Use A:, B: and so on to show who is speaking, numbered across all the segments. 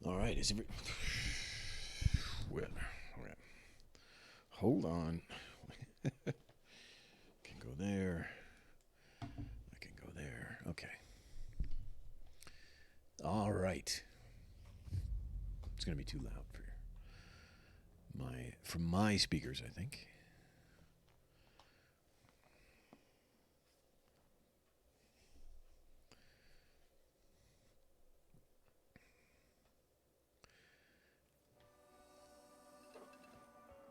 A: All right, is every... Well, all right. Hold on. Can go there. I can go there. Okay. All right. It's gonna be too loud for my speakers, I think.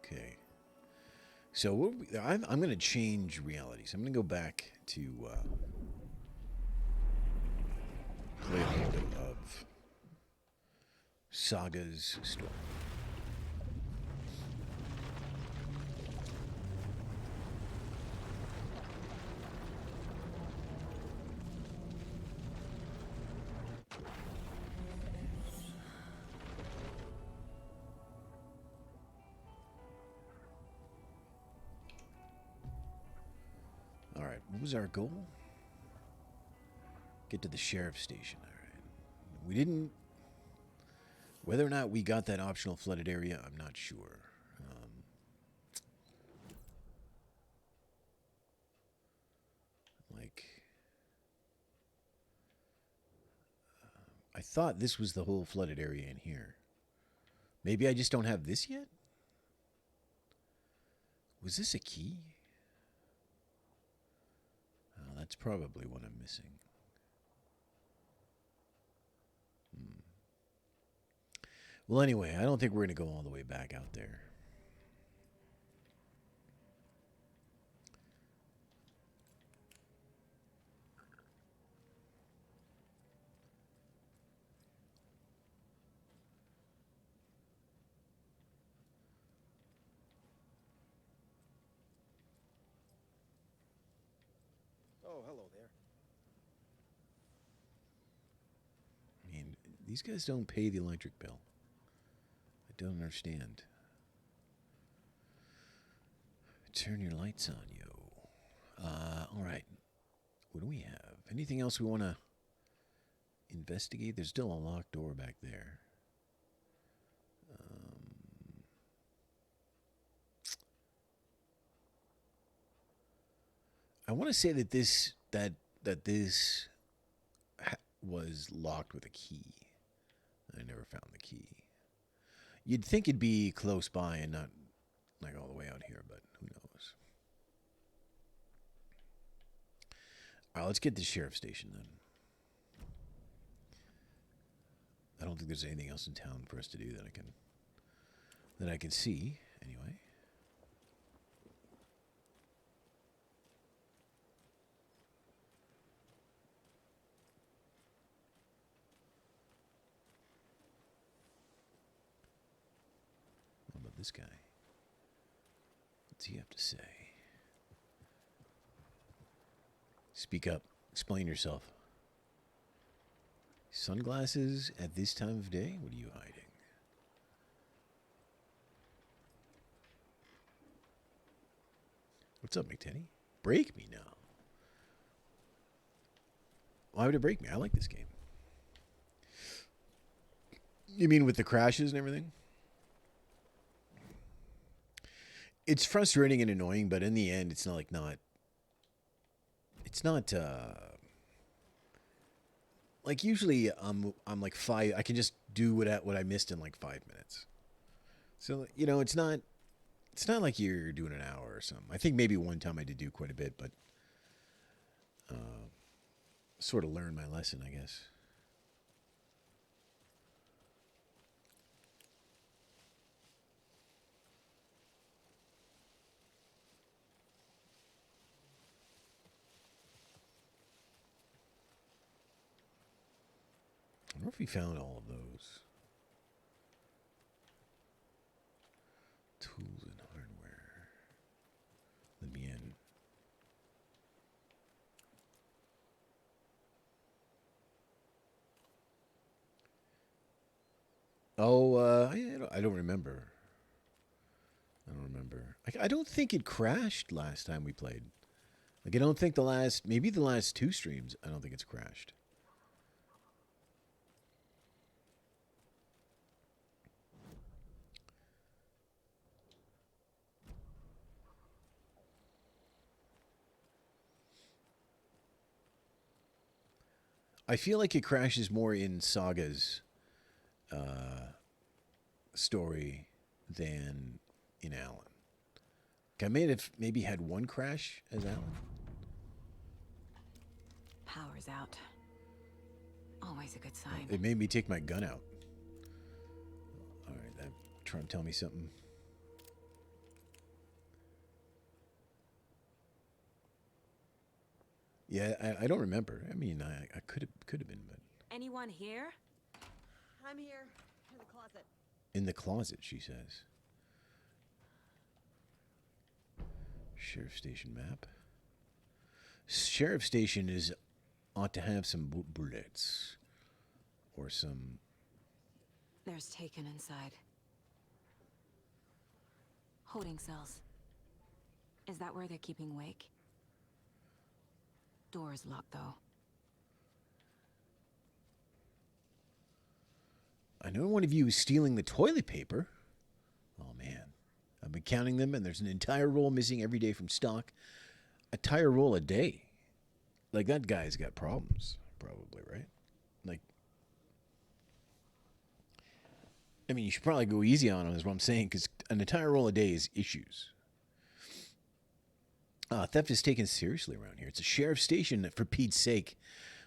A: Okay. So I'm going to change realities. I'm going to go back to play a little bit of Saga's story. All right, what was our goal? Get to the sheriff's station. All right. We didn't. Whether or not we got that optional flooded area, I'm not sure. Like, I thought this was the whole flooded area in here. Maybe I just don't have this yet? Was this a key? Oh, that's probably what I'm missing. Well, anyway, I don't think we're going to go all the way back out there.
B: Oh, hello there.
A: I mean, these guys don't pay the electric bill. I don't understand. Turn your lights on, yo. All right. What do we have? Anything else we want to investigate? There's still a locked door back there. I want to say that this was locked with a key. I never found the key. You'd think it'd be close by and not like all the way out here, but who knows? All right, let's get to the sheriff's station then. I don't think there's anything else in town for us to do that I can see anyway. What about this guy? What's he have to say? Speak up. Explain yourself. Sunglasses at this time of day? What are you hiding? What's up, McTeddy? Break me now. Why would it break me? I like this game. You mean with the crashes and everything? It's frustrating and annoying, but in the end, it's not. It's not. Like usually, I'm like five. I can just do what I missed in like 5 minutes. So it's not. It's not like you're doing an hour or something. I think maybe one time I did do quite a bit, but sort of learned my lesson, I guess. I wonder if we found all of those tools and hardware. Let me in. Oh, I don't remember. I don't remember. I don't think it crashed last time we played. Like, I don't think maybe the last two streams, I don't think it's crashed. I feel like it crashes more in Saga's story than in Alan. I may have maybe had one crash as Alan.
C: Power's out. Always a good sign.
A: It made me take my gun out. All right, that trying to tell me something. Yeah, I don't remember. I mean, I could have been, but
C: Anyone here?
D: I'm here, in the closet.
A: in the closet, she says. Sheriff Station map. Sheriff Station ought to have some bullets or some.
C: There's Taken inside. Holding cells. Is that where they're keeping Wake? Door's locked, though.
A: I know one of you is stealing the toilet paper. Oh, man. I've been counting them, and there's an entire roll missing every day from stock. A entire roll a day. Like, that guy's got problems, probably, right? Like, I mean, you should probably go easy on him, is what I'm saying, because an entire roll a day is issues. Theft is taken seriously around here. It's a sheriff's station, for Pete's sake.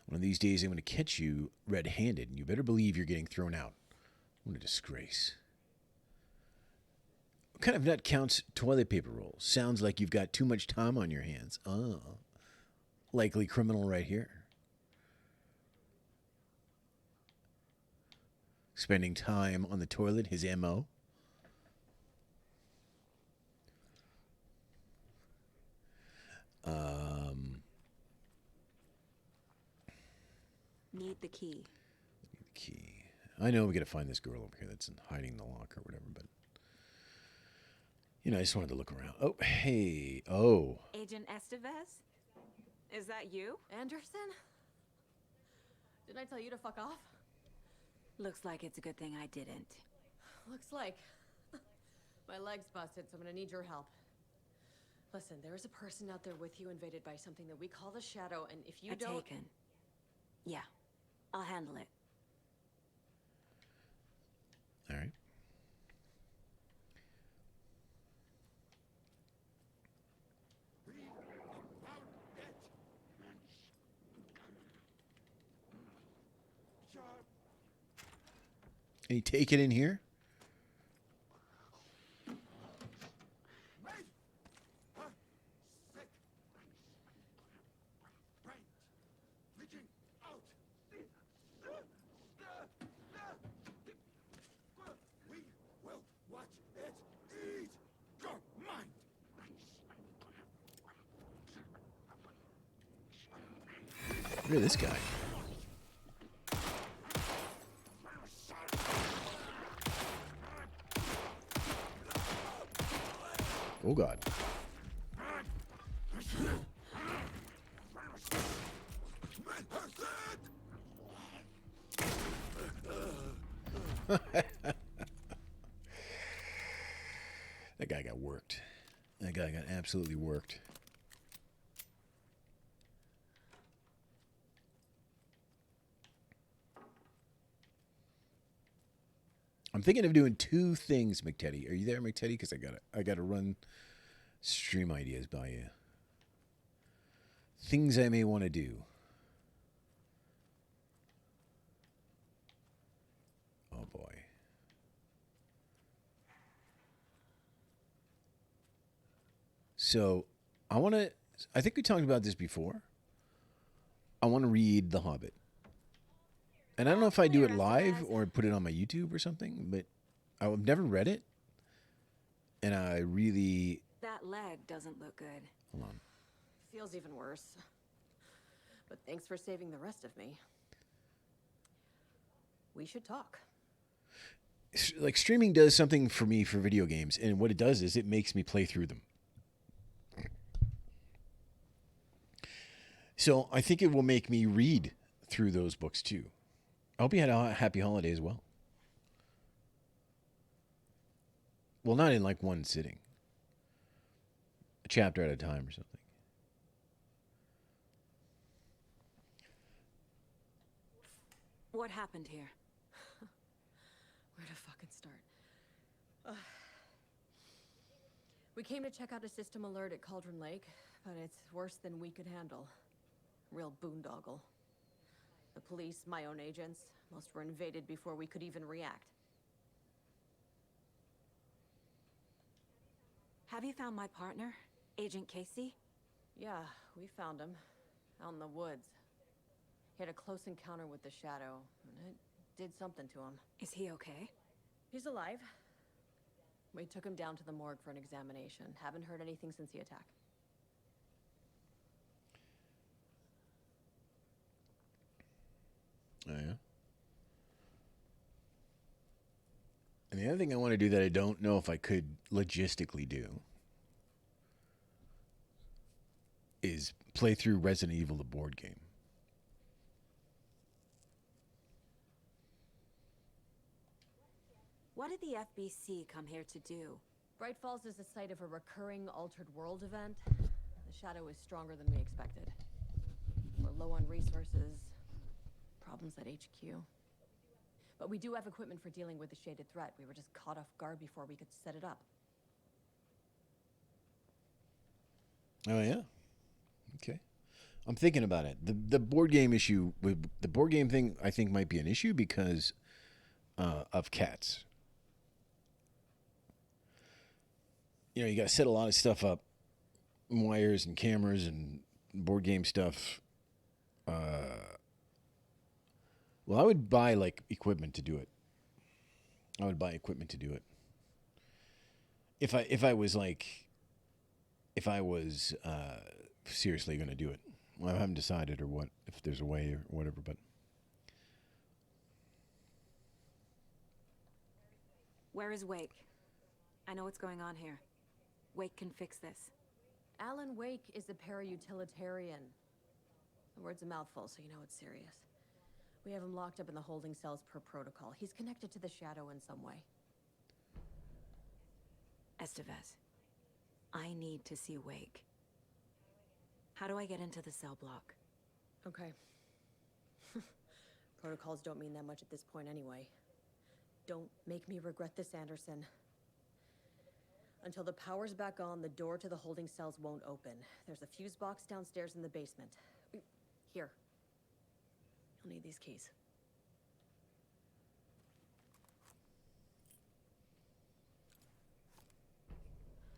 A: One of these days, I'm going to catch you red-handed, and you better believe you're getting thrown out. What a disgrace. What kind of nut counts toilet paper rolls? Sounds like you've got too much time on your hands. Oh, likely criminal right here. Spending time on the toilet, his M.O.
C: Need the key.
A: Key. I know we got to find this girl over here that's hiding in the lock or whatever, but you know, I just wanted to look around. Oh, hey. Oh.
C: Agent Estevez? Is that you?
D: Anderson? Didn't I tell you to fuck off?
C: Looks like it's a good thing I didn't.
D: Looks like. My leg's busted, so I'm gonna need your help. Listen, there is a person out there with you invaded by something that we call the Shadow, and if you don't...
C: Taken. Yeah, I'll handle it.
A: All right. Any take it in here? Look at this guy. Oh, God. That guy got worked. That guy got absolutely worked. I'm thinking of doing two things, McTeddy. Are you there, McTeddy? Because I gotta run stream ideas by you. Things I may want to do. Oh boy. So I think we talked about this before. I want to read The Hobbit. And I don't know if I do it live or put it on my YouTube or something, but I've never read it. And I really...
C: That leg doesn't look good.
A: Hold on.
D: Feels even worse. But thanks for saving the rest of me. We should talk.
A: Like, streaming does something for me for video games. And what it does is it makes me play through them. So I think it will make me read through those books too. I hope you had a happy holiday as well. Well, not in like one sitting. A chapter at a time or something.
C: What happened here?
D: Where to fucking start? We came to check out a system alert at Cauldron Lake, but it's worse than we could handle. Real boondoggle. The police, my own agents, most were invaded before we could even react.
C: Have you found my partner, Agent Casey?
D: Yeah, we found him. Out in the woods. He had a close encounter with the Shadow, and it did something to him.
C: Is he okay?
D: He's alive. We took him down to the morgue for an examination. Haven't heard anything since the attack.
A: Oh, yeah? And the other thing I want to do that I don't know if I could logistically do is play through Resident Evil, the board game.
C: What did the FBC come here to do?
D: Bright Falls is the site of a recurring Altered World event. The Shadow is stronger than we expected. We're low on resources. Problems at HQ. But we do have equipment for dealing with the shaded threat. We were just caught off guard before we could set it up.
A: Oh, yeah? Okay. I'm thinking about it. The board game issue, the board game thing, I think might be an issue because of cats. You know, you got to set a lot of stuff up, wires and cameras and board game stuff. Well, I would buy like equipment to do it. I would buy equipment to do it. If I was seriously going to do it. Well, I haven't decided or what, if there's a way or whatever, but
C: Where is Wake? I know what's going on here. Wake can fix this.
D: Alan Wake is a para-utilitarian. The word's a mouthful, so you know it's serious. We have him locked up in the holding cells per protocol. He's connected to the Shadow in some way.
C: Estevez, I need to see Wake. How do I get into the cell block?
D: Okay. Protocols don't mean that much at this point anyway. Don't make me regret this, Anderson. Until the power's back on, the door to the holding cells won't open. There's a fuse box downstairs in the basement. Here. You'll need these keys.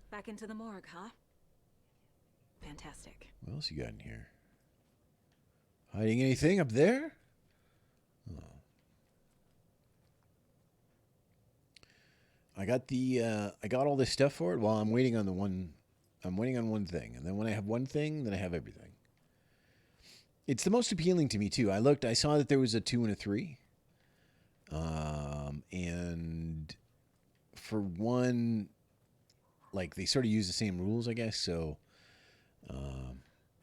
C: Back into the morgue, huh? Fantastic.
A: what else you got in here? Hiding anything up there? Oh. I got all this stuff for it. Well, I'm waiting on one thing, and then when I have one thing, then I have everything. It's the most appealing to me too. I saw that there was a 2 and a 3, and for one, like they sort of use the same rules, I guess. So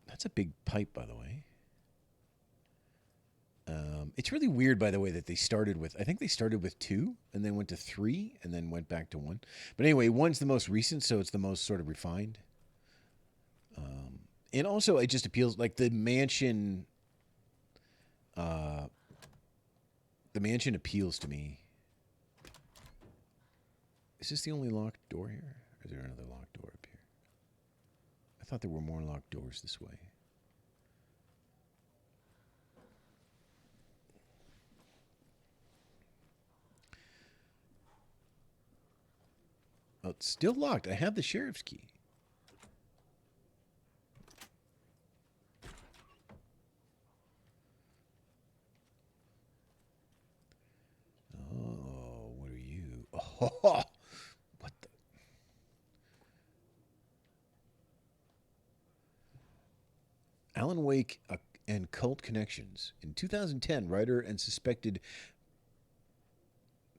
A: that's a big pipe, by the way. It's really weird, by the way, that they started with, I think they started with 2 and then went to 3 and then went back to 1. But anyway, 1's the most recent, so it's the most sort of refined. And also, it just appeals, like the mansion appeals to me. Is this the only locked door here? Or is there another locked door up here? I thought there were more locked doors this way. Oh, it's still locked. I have the sheriff's key. Oh, what are you? Oh, what the? Alan Wake and Cult Connections. In 2010, writer and suspected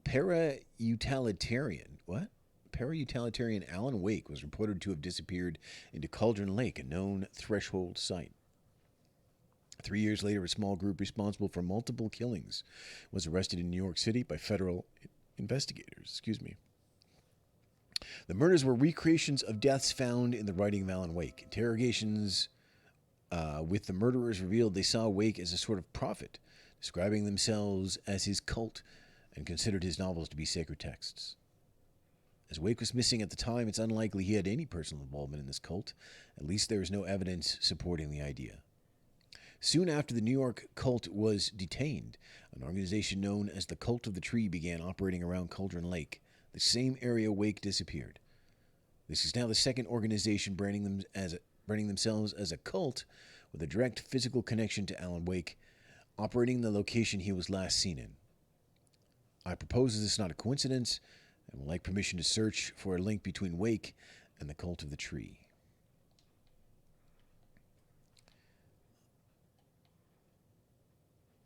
A: para-utilitarian. What? Para-utilitarian Alan Wake was reported to have disappeared into Cauldron Lake, a known threshold site. 3 years later, a small group responsible for multiple killings was arrested in New York City by federal investigators. The murders were recreations of deaths found in the writing of Alan Wake. Interrogations with the murderers revealed they saw Wake as a sort of prophet, describing themselves as his cult and considered his novels to be sacred texts. As Wake was missing at the time, it's unlikely he had any personal involvement in this cult. At least there is no evidence supporting the idea. Soon after the New York cult was detained, an organization known as the Cult of the Tree began operating around Cauldron Lake, the same area Wake disappeared. This is now the second organization branding themselves as a cult with a direct physical connection to Alan Wake, operating in the location he was last seen in. I propose this is not a coincidence, and would like permission to search for a link between Wake and the Cult of the Tree.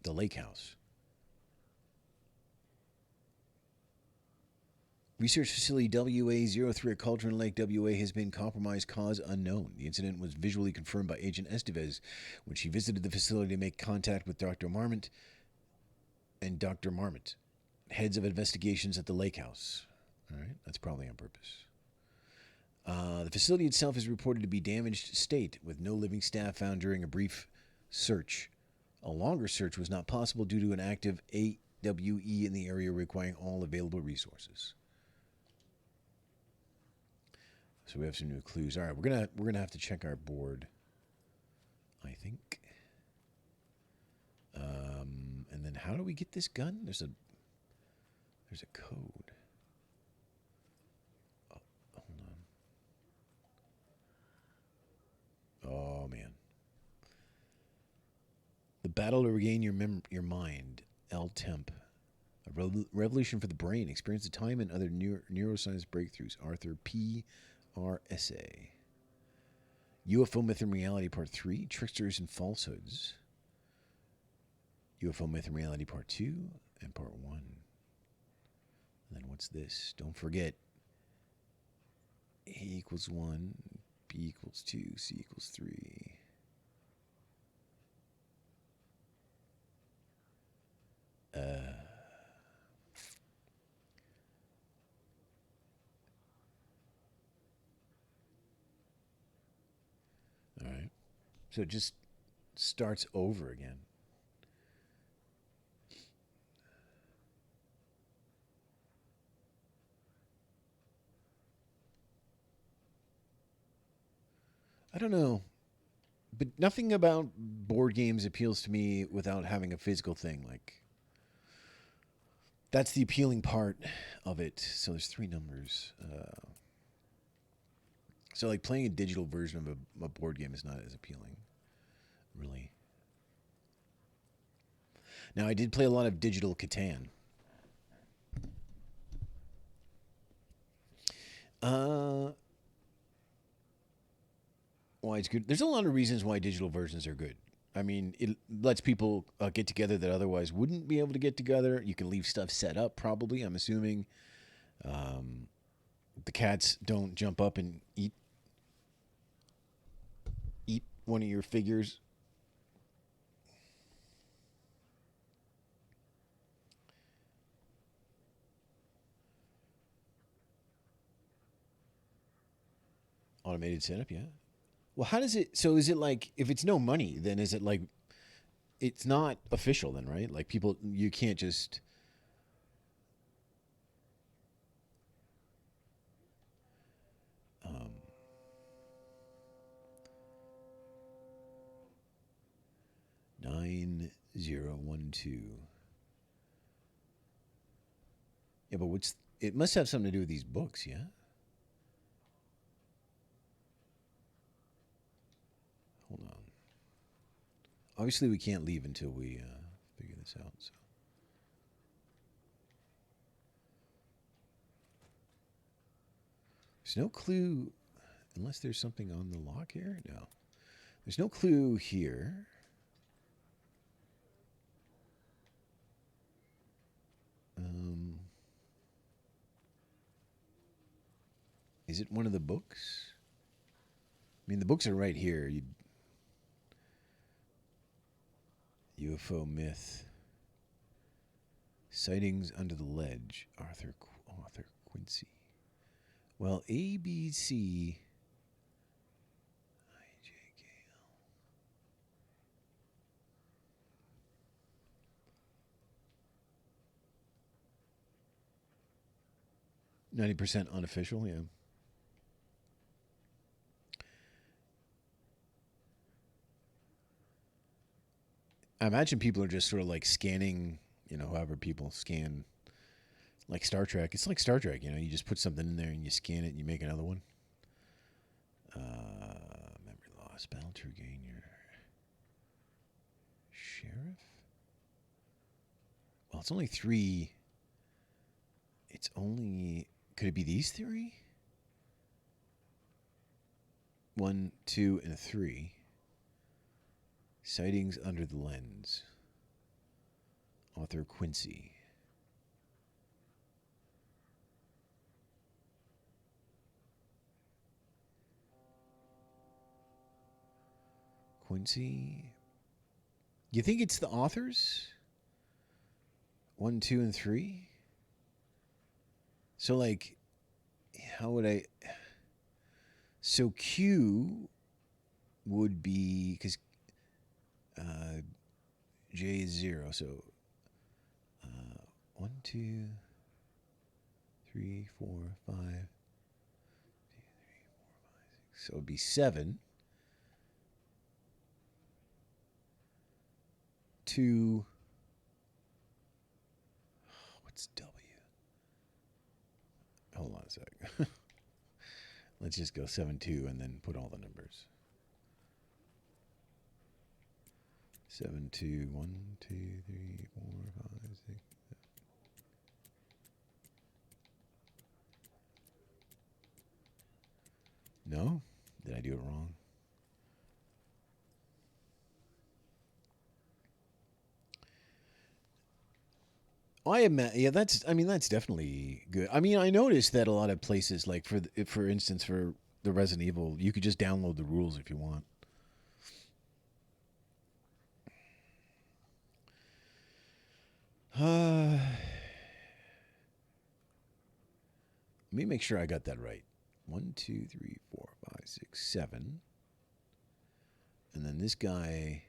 A: The Lake House. Research facility WA-03 at Cauldron Lake, WA has been compromised, cause unknown. The incident was visually confirmed by Agent Estevez when she visited the facility to make contact with Dr. Marmot and Dr. Marmot, heads of investigations at the Lake House. All right, that's probably on purpose. The facility itself is reported to be damaged state, with no living staff found during a brief search. A longer search was not possible due to an active AWE in the area requiring all available resources. So we have some new clues. All right, we're gonna have to check our board, I think. And then how do we get this gun? There's a code. Oh, hold on. Oh man. The battle to regain your mind. L. Temp. A revolution for the brain. Experience the time and other neuroscience breakthroughs. Arthur P. R.S.A. UFO Myth and Reality Part 3. Tricksters and Falsehoods. UFO Myth and Reality Part 2 and Part 1. And then what's this? Don't forget. A equals 1. B equals 2. C equals 3. All right. So it just starts over again. I don't know. But nothing about board games appeals to me without having a physical thing. Like, that's the appealing part of it. So there's 3 numbers. So like playing a digital version of a board game is not as appealing, really. Now, I did play a lot of digital Catan. Why it's good? There's a lot of reasons why digital versions are good. I mean, it lets people get together that otherwise wouldn't be able to get together. You can leave stuff set up, probably, I'm assuming. The cats don't jump up and eat one of your figures. Automated setup, yeah. Well, how does it... So is it like... If it's no money, then is it like... It's not official then, right? Like people... You can't just... Um, 9012. Yeah, but what's... It must have something to do with these books, yeah? Hold on. Obviously, we can't leave until we figure this out. So. There's no clue, unless there's something on the lock here. No, there's no clue here. Is it one of the books? I mean, the books are right here. UFO myth. Sightings under the ledge. Arthur Quincy. Well, A, B, C, I, J, K, L. 90% unofficial, yeah. I imagine people are just sort of like scanning, however people scan, like Star Trek. It's like Star Trek, you just put something in there and you scan it and you make another one. Memory loss, battle to regain your sheriff? Well, it's only 3. It's only, could it be these 3? 1, 2, and 3. Sightings under the lens. Author Quincy. Quincy. You think it's the authors? 1, 2, and 3? So, like, how would I... So Q would be... Because J is 0, so... 1, 2, 3, 4, 5... So it would be 7. 2... What's W? Hold on a sec. Let's just go 7, 2, and then put all the numbers. 7, 2, 1, 2, 3, 4, 5, 6, 7. No? Did I do it wrong? Yeah, that's definitely good. I mean, I noticed that a lot of places, like for instance, for the Resident Evil, you could just download the rules if you want. Let me make sure I got that right. 1, 2, 3, 4, 5, 6, 7. And then this guy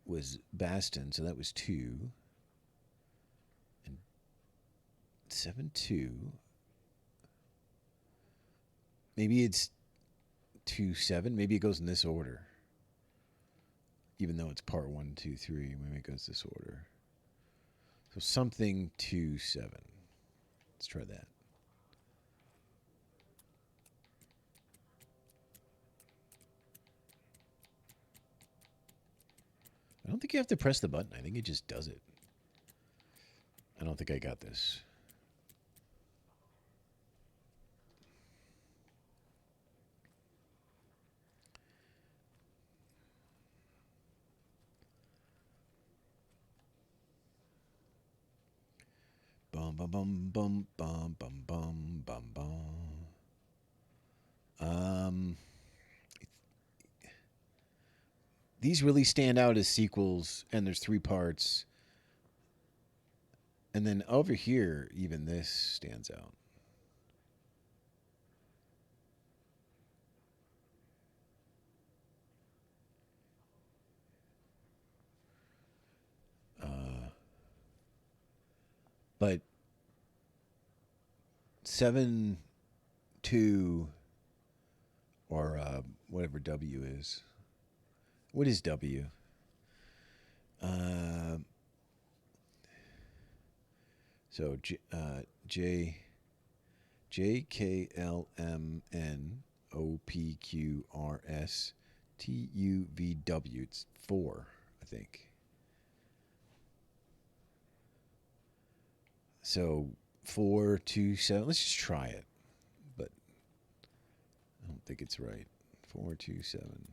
A: was Baston, so that was 2. And 7, 2. Maybe it's 2, 7. Maybe it goes in this order. Even though it's part 1, 2, 3. Maybe it goes this order. So something 2, 7. Let's try that. I don't think you have to press the button. I think it just does it. I don't think I got this. Bum bum bum bum bum bum bum bum bum. These really stand out as sequels, and there's 3 parts. And then over here, even this stands out. But 7, 2, or whatever W is. What is W? So J K L M N O P Q R S T U V W. It's 4, I think. So 4, 2, 7. Let's just try it. But I don't think it's right. 4, 2, 7.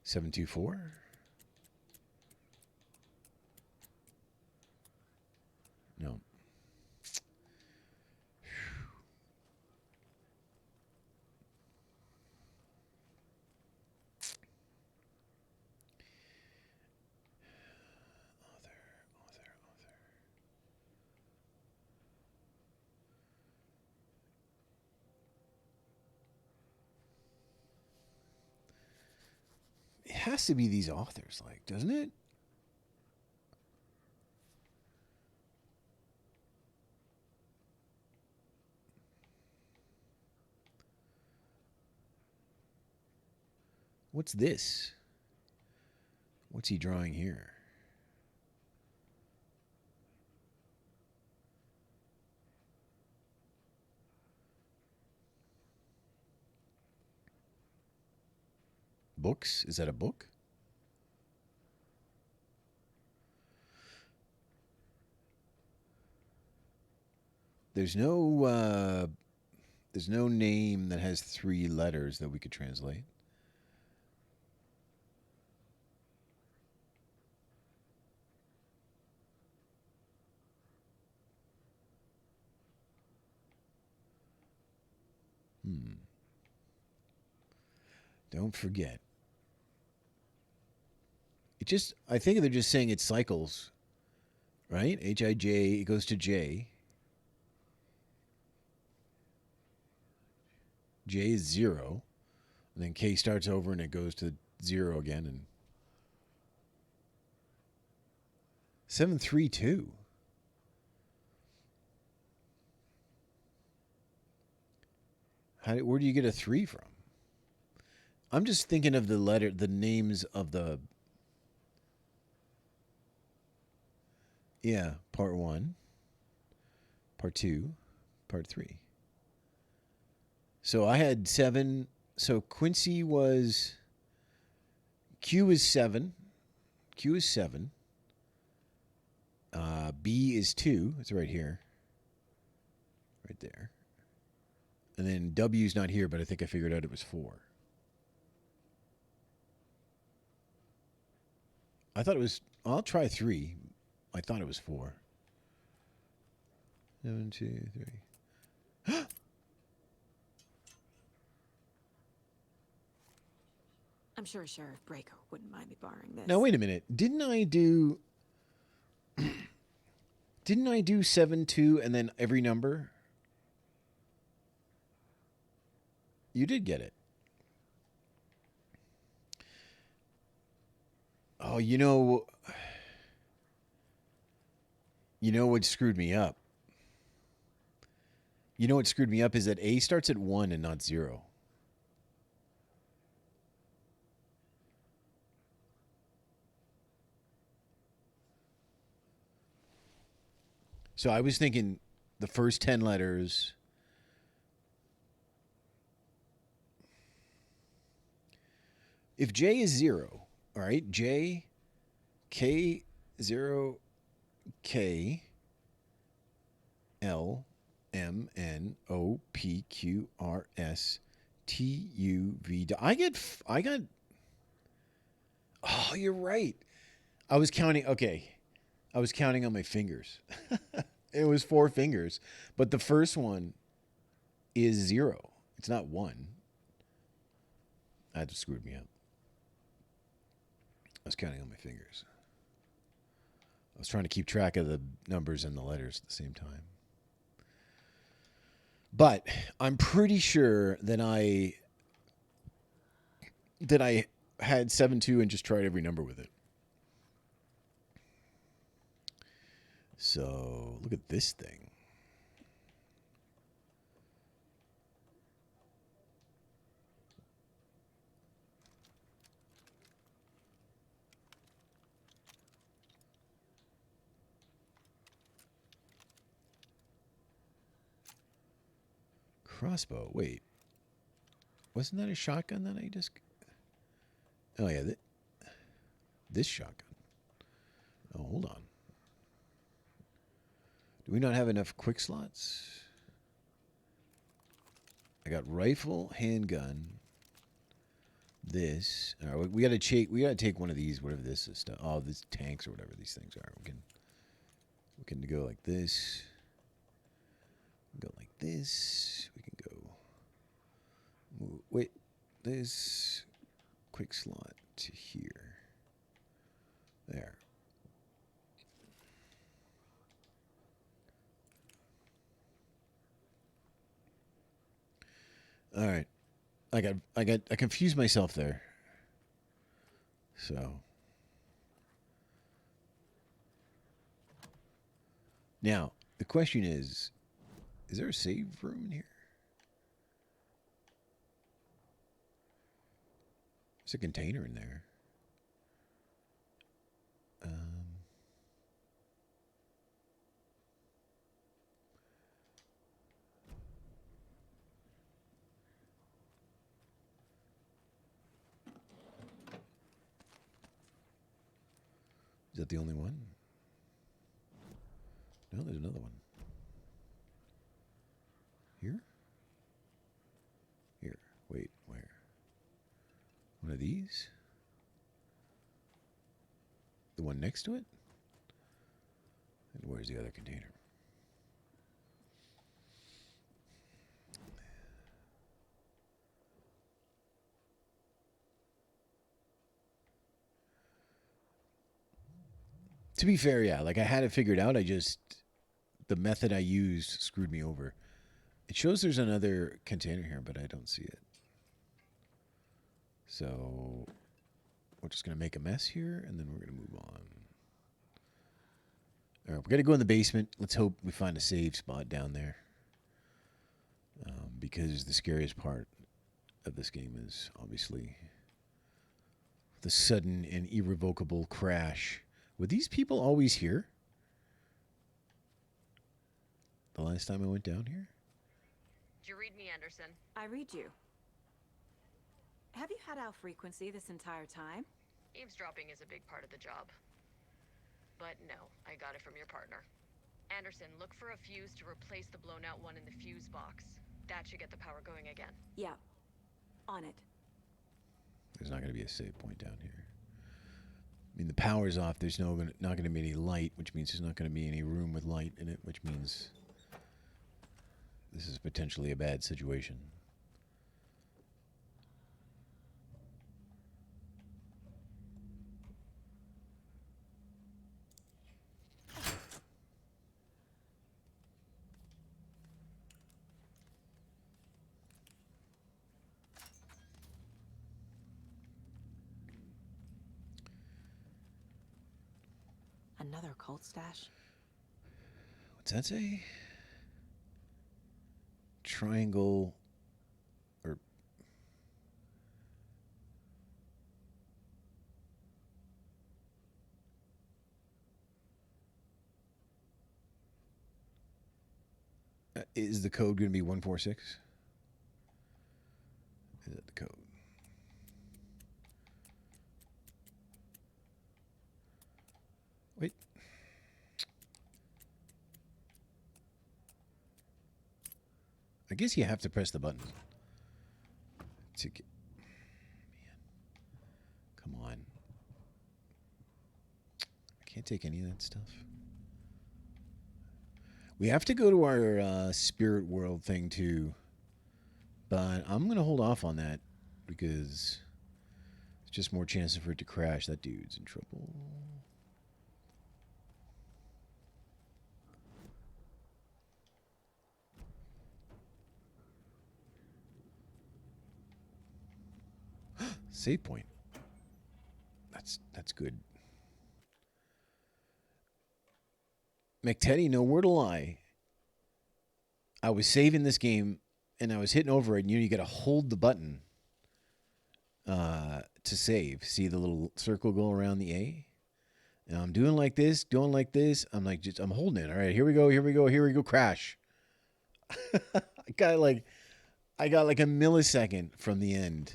A: 7, 2, 4. No. Author. It has to be these authors, like, doesn't it? What's this? What's he drawing here? Books? Is that a book? There's no name that has 3 letters that we could translate. Don't forget. I think they're just saying it cycles, right? Hij, it goes to J. J is 0. And then K starts over and it goes to 0 again. And 732. Where do you get a 3 from? I'm just thinking of the names of the. Yeah, part 1, part 2, part 3. So I had 7. So Quincy was. Q is 7. Q is 7. B is 2. It's right here. Right there. And then W's not here, but I think I figured out it was 4. I thought it was. I'll try 3. I thought it was 4. 7, 2, 3.
C: I'm sure Sheriff Braco wouldn't mind me borrowing this.
A: Now wait a minute. Didn't I do 7, 2, and then every number? You did get it. Oh, you know what screwed me up? You know what screwed me up is that A starts at 1 and not 0. So I was thinking the first 10 letters. If J is 0, all right, J, K, 0, K, L, M, N, O, P, Q, R, S, T, U, V. I got. Oh, you're right. I was counting. Okay. I was counting on my fingers. It was 4 fingers. But the first one is 0. It's not 1. That just screwed me up. I was counting on my fingers. I was trying to keep track of the numbers and the letters at the same time. But I'm pretty sure that I had 7, 2 and just tried every number with it. So look at this thing. Crossbow. Wait. Wasn't that a shotgun that I just... Oh, yeah. This shotgun. Oh, hold on. Do we not have enough quick slots? I got rifle, handgun, this. All right, we gotta take one of these, whatever this is stuff. Oh, these tanks or whatever these things are. We can go like this. We can go like this. We can go. Wait, this quick slot to here. There. All right. I confused myself there. So now the question is there a save room in here? There's a container in there. Is that the only one? No, there's another one. Here? Here. Wait, where? One of these? The one next to it? And where's the other container? To be fair, yeah, like I had it figured out. The method I used screwed me over. It shows there's another container here, but I don't see it. So we're just going to make a mess here, and then we're going to move on. All right, we're going to go in the basement. Let's hope we find a safe spot down there. Because the scariest part of this game is obviously the sudden and irrevocable crash. Were these people always here? The last time I went down here?
D: Did you read me, Anderson?
C: I read you. Have you had our frequency this entire time?
D: Eavesdropping is a big part of the job. But no, I got it from your partner. Anderson, look for a fuse to replace the blown out one in the fuse box. That should get the power going again.
C: Yeah. On it.
A: There's not going to be a save point down here. I mean, the power's off. There's not going to be any light, which means there's not going to be any room with light in it, which means this is potentially a bad situation.
C: Another cult stash?
A: What's that say? Triangle or is the code going to be 146? Is that the code? Wait. I guess you have to press the button to get. Man, come on! I can't take any of that stuff. We have to go to our spirit world thing too, but I'm gonna hold off on that because it's just more chances for it to crash. That dude's in trouble. Save point. That's good. McTeddy, no word to lie. I was saving this game and I was hitting over it, and you got to hold the button to save. See the little circle go around the A? And I'm doing like this. I'm like, I'm holding it. All right, here we go. Crash. I got like a millisecond from the end.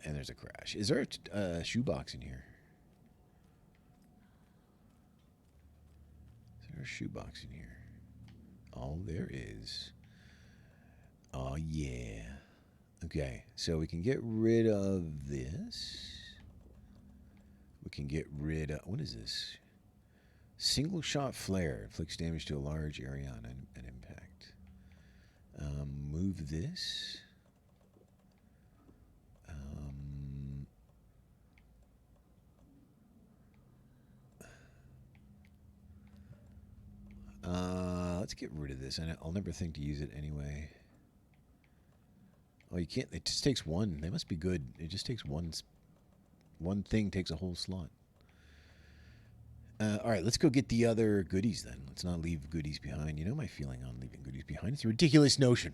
A: And there's a crash. Is there a shoebox in here? Is there a shoebox in here? Oh, there is. Oh, yeah. Okay, so we can get rid of this. We can get rid of... What is this? Single shot flare. Inflicts damage to a large area on an impact. Move this. Let's get rid of this. I'll never think to use it anyway. Oh, you can't. It just takes one. They must be good. It just takes one. One thing takes a whole slot. All right, let's go get the other goodies then. Let's not leave goodies behind. You know my feeling on leaving goodies behind. It's a ridiculous notion.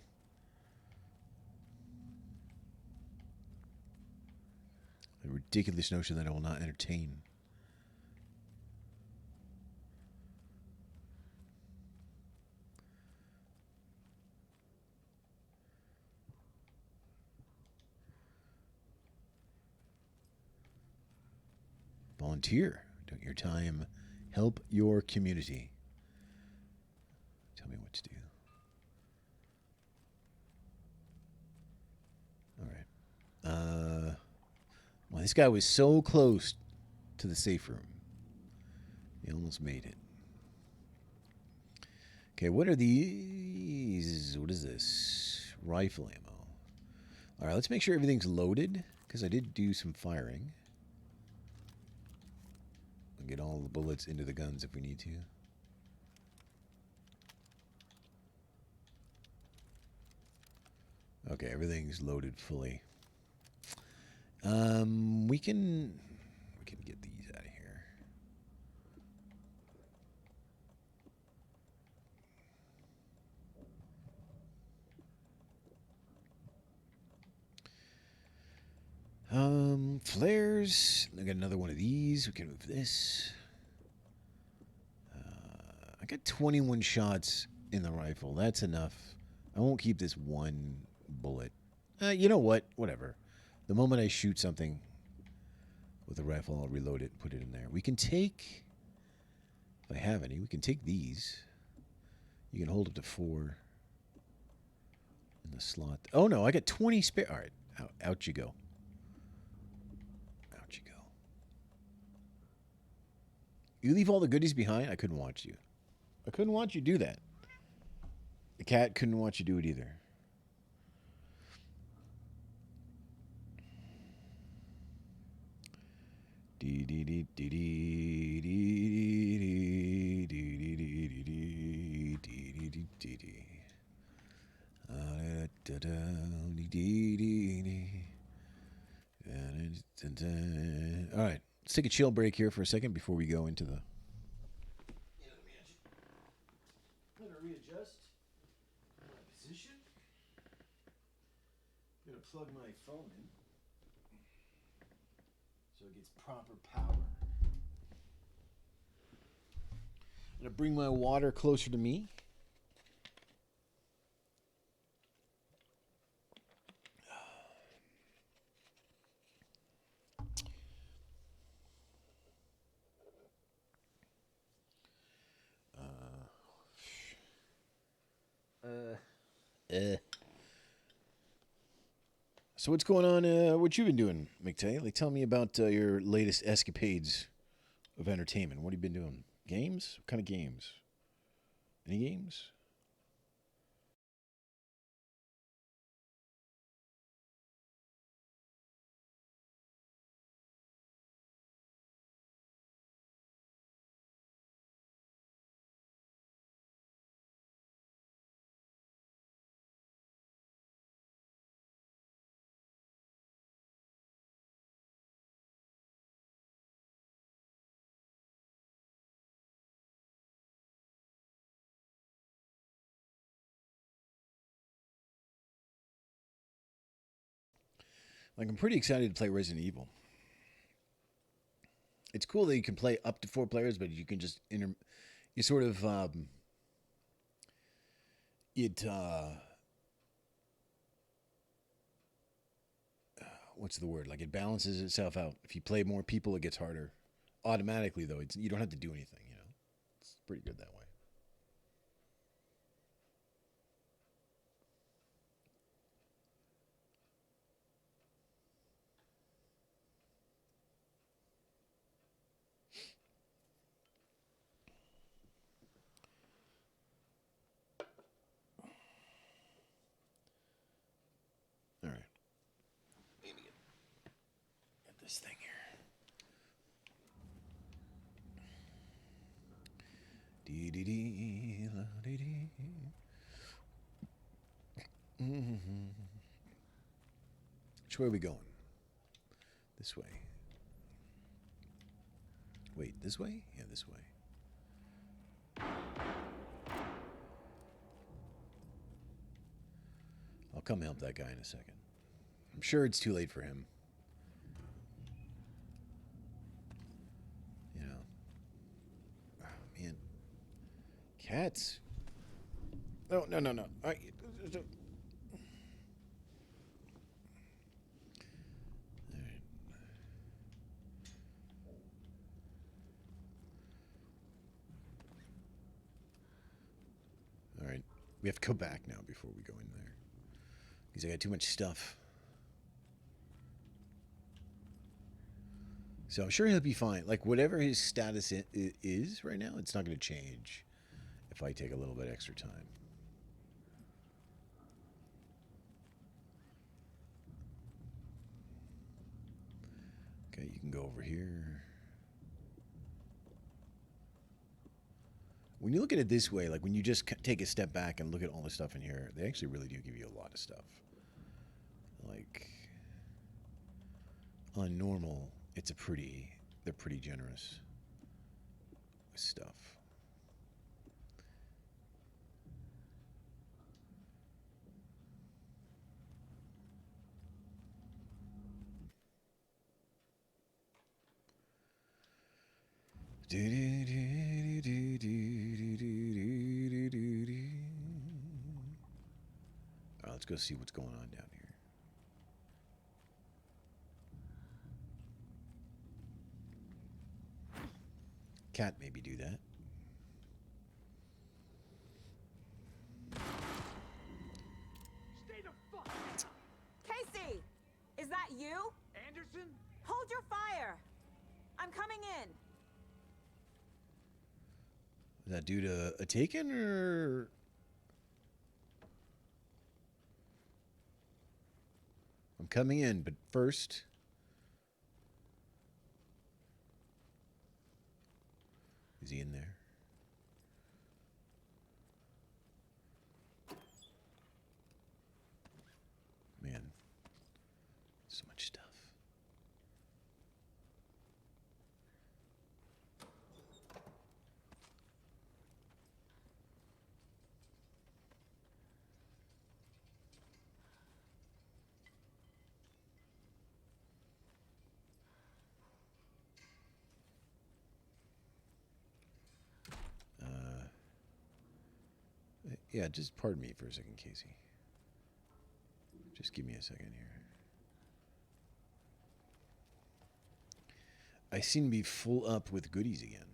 A: ridiculous notion that I will not entertain. Volunteer. Don't your time. Help your community. Tell me what to do. All right. Well, this guy was so close to the safe room. He almost made it. Okay, what are these? What is this? Rifle ammo. All right, let's make sure everything's loaded, because I did do some firing. We'll get all the bullets into the guns if we need to. Okay, everything's loaded fully. We can get these out of here. Flares. I got another one of these. We can move this. I got 21 shots in the rifle. That's enough. I won't keep this one bullet. You know what? Whatever. The moment I shoot something with a rifle, I'll reload it and put it in there. We can take, if I have any, we can take these. You can hold up to 4 in the slot. Oh, no, I got 20 spare. All right, out you go. Out you go. You leave all the goodies behind? I couldn't watch you. I couldn't watch you do that. The cat couldn't watch you do it either. All right, let's take a chill break here for a second before we go into the. I'm gonna readjust my position. I'm gonna plug my phone in so it gets proper power. I'm gonna bring my water closer to me. So what's going on? What you been doing, McTay? Like, tell me about your latest escapades of entertainment. What have you been doing? Games? What kind of games? Any games? Like, I'm pretty excited to play Resident Evil. It's cool that you can play up to 4 players, but you can just you sort of what's the word? Like, it balances itself out. If you play more people, it gets harder. Automatically, though, you don't have to do anything. You know, it's pretty good that way. All right. Maybe get this thing here. Dee dee dee la dee dee. Which way are we going? This way. Wait, this way? Yeah, this way. I'll come help that guy in a second. I'm sure it's too late for him. Cats. No, no, no, no. All right. We have to go back now before we go in there. Because I got too much stuff. So I'm sure he'll be fine. Like, whatever his status is right now, it's not going to change if I take a little bit extra time. Okay, you can go over here. When you look at it this way, like when you just take a step back and look at all the stuff in here, they actually really do give you a lot of stuff. Like, on normal, they're pretty generous with stuff. Let's go see what's going on down here. Cat maybe do that.
B: Stay the fuck.
C: Casey! Is that you?
B: Anderson?
C: Hold your fire! I'm coming in.
A: Is that due to a taken or? I'm coming in, but first. Is he in there? Man, so much stuff. Yeah, just pardon me for a second, Casey. Just give me a second here. I seem to be full up with goodies again.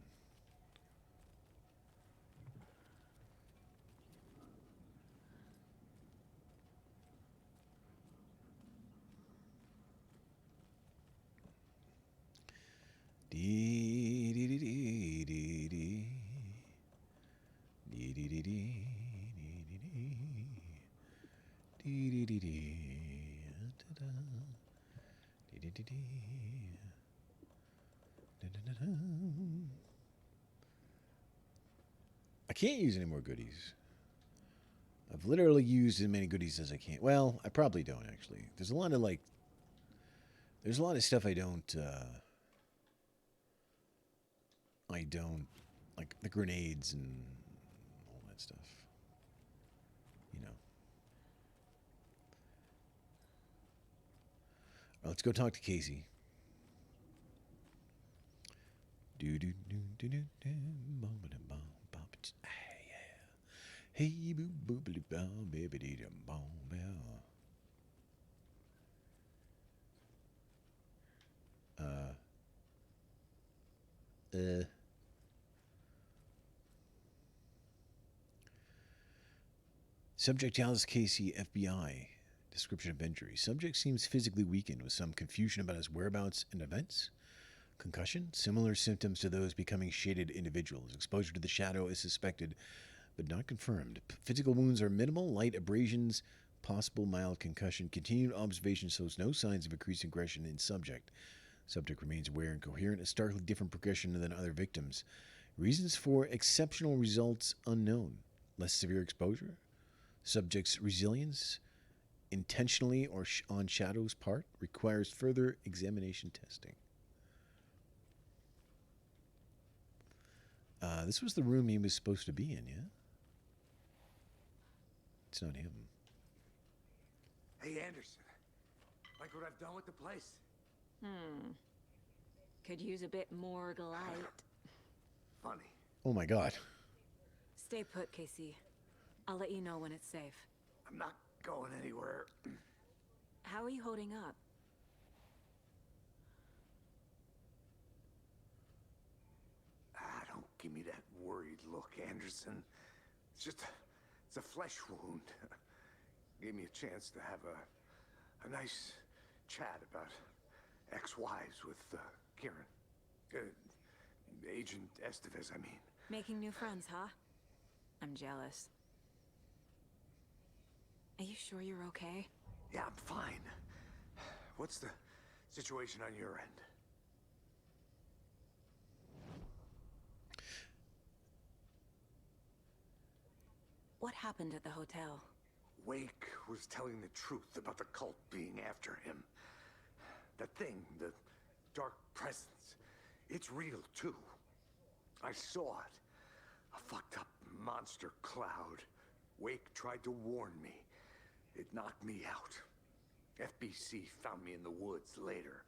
A: Dee dee dee dee dee dee. Dee dee dee dee. Dee dee dee dee. Da-da. Dee dee dee dee. Da-da-da-da. I can't use any more goodies. I've literally used as many goodies as I can. Well, I probably don't actually. There's a lot of stuff I don't like the grenades and all that stuff. You know. All right, let's go talk to Casey. Do do do do do do. Hey boo boo boo bow baby dee dum bow bow. Subject Alice Casey, FBI. Description of injury. Subject seems physically weakened with some confusion about his whereabouts and events. Concussion. Similar symptoms to those becoming shaded individuals. Exposure to the shadow is suspected, but not confirmed. Physical wounds are minimal. Light abrasions. Possible mild concussion. Continued observation shows no signs of increased aggression in subject. Subject remains aware and coherent. A starkly different progression than other victims. Reasons for exceptional results unknown. Less severe exposure. Subject's resilience, intentionally or on Shadow's part, requires further examination testing. This was the room he was supposed to be in, yeah? It's not him.
B: Hey, Anderson. Like what I've done with the place?
C: Could use a bit more light.
B: Funny.
A: Oh my god.
C: Stay put, Casey. I'll let you know when it's safe.
B: I'm not going anywhere.
C: How are you holding up?
B: Don't give me that worried look, Anderson. It's a flesh wound. Gave me a chance to have a nice chat about ex-wives with Kieran. Agent Estevez, I mean.
C: Making new friends, huh? I'm jealous. Are you sure you're okay?
B: Yeah, I'm fine. What's the situation on your end?
C: What happened at the hotel?
B: Wake was telling the truth about the cult being after him. That thing, the dark presence, it's real too. I saw it. A fucked up monster cloud. Wake tried to warn me. It knocked me out. FBC found me in the woods later.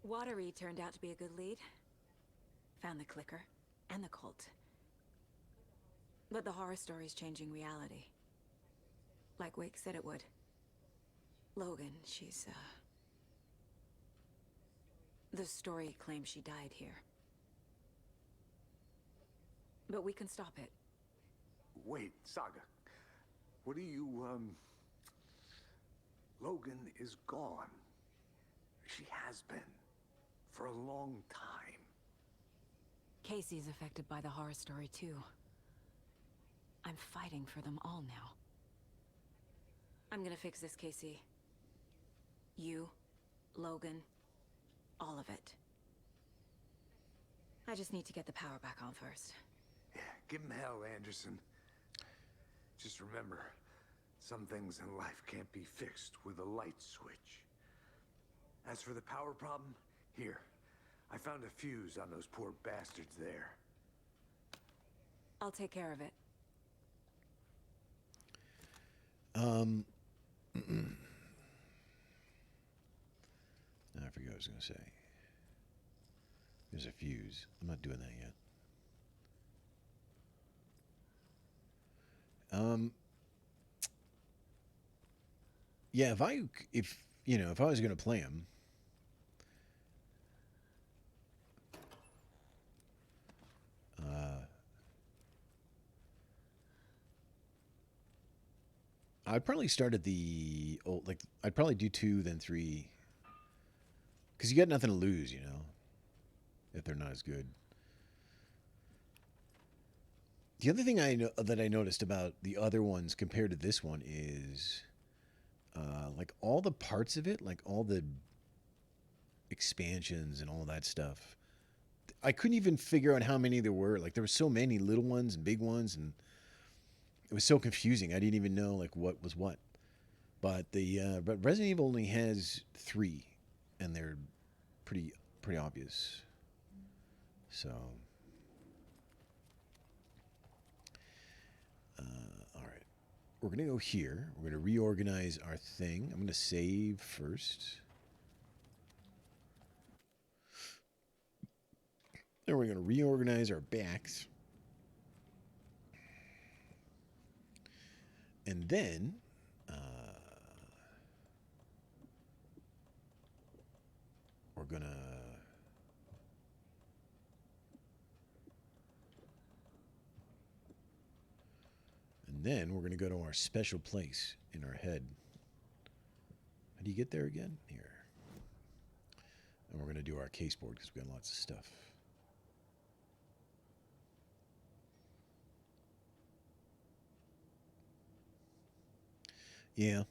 C: Watery turned out to be a good lead. Found the clicker and the cult. But the horror story's changing reality. Like Wake said it would. Logan, she's, the story claims she died here. But we can stop it.
B: Wait, Saga. What do you, Logan is gone. She has been. For a long time.
C: Casey's affected by the horror story, too. I'm fighting for them all now. I'm gonna fix this, Casey. You, Logan, all of it. I just need to get the power back on first.
B: Yeah, give him hell, Anderson. Just remember, some things in life can't be fixed with a light switch. As for the power problem, here. I found a fuse on those poor bastards there.
C: I'll take care of it.
A: I forget what I was going to say. There's a fuse. I'm not doing that yet. Yeah, if I was going to play him, I'd probably start at the old, like, I'd probably do 2, then 3. Because you got nothing to lose, if they're not as good. The other thing that I noticed about the other ones compared to this one is, like, all the parts of it, like all the expansions and all that stuff, I couldn't even figure out how many there were. Like, there were so many little ones and big ones, and it was so confusing. I didn't even know, like, what was what. But but Resident Evil only has 3, and they're pretty obvious. So, all right, we're gonna go here. We're gonna reorganize our thing. I'm gonna save first. Then we're gonna reorganize our backs, and then. We're gonna and then we're gonna go to our special place in our head. How do you get there again? Here. And we're gonna do our case board because we got lots of stuff. Yeah.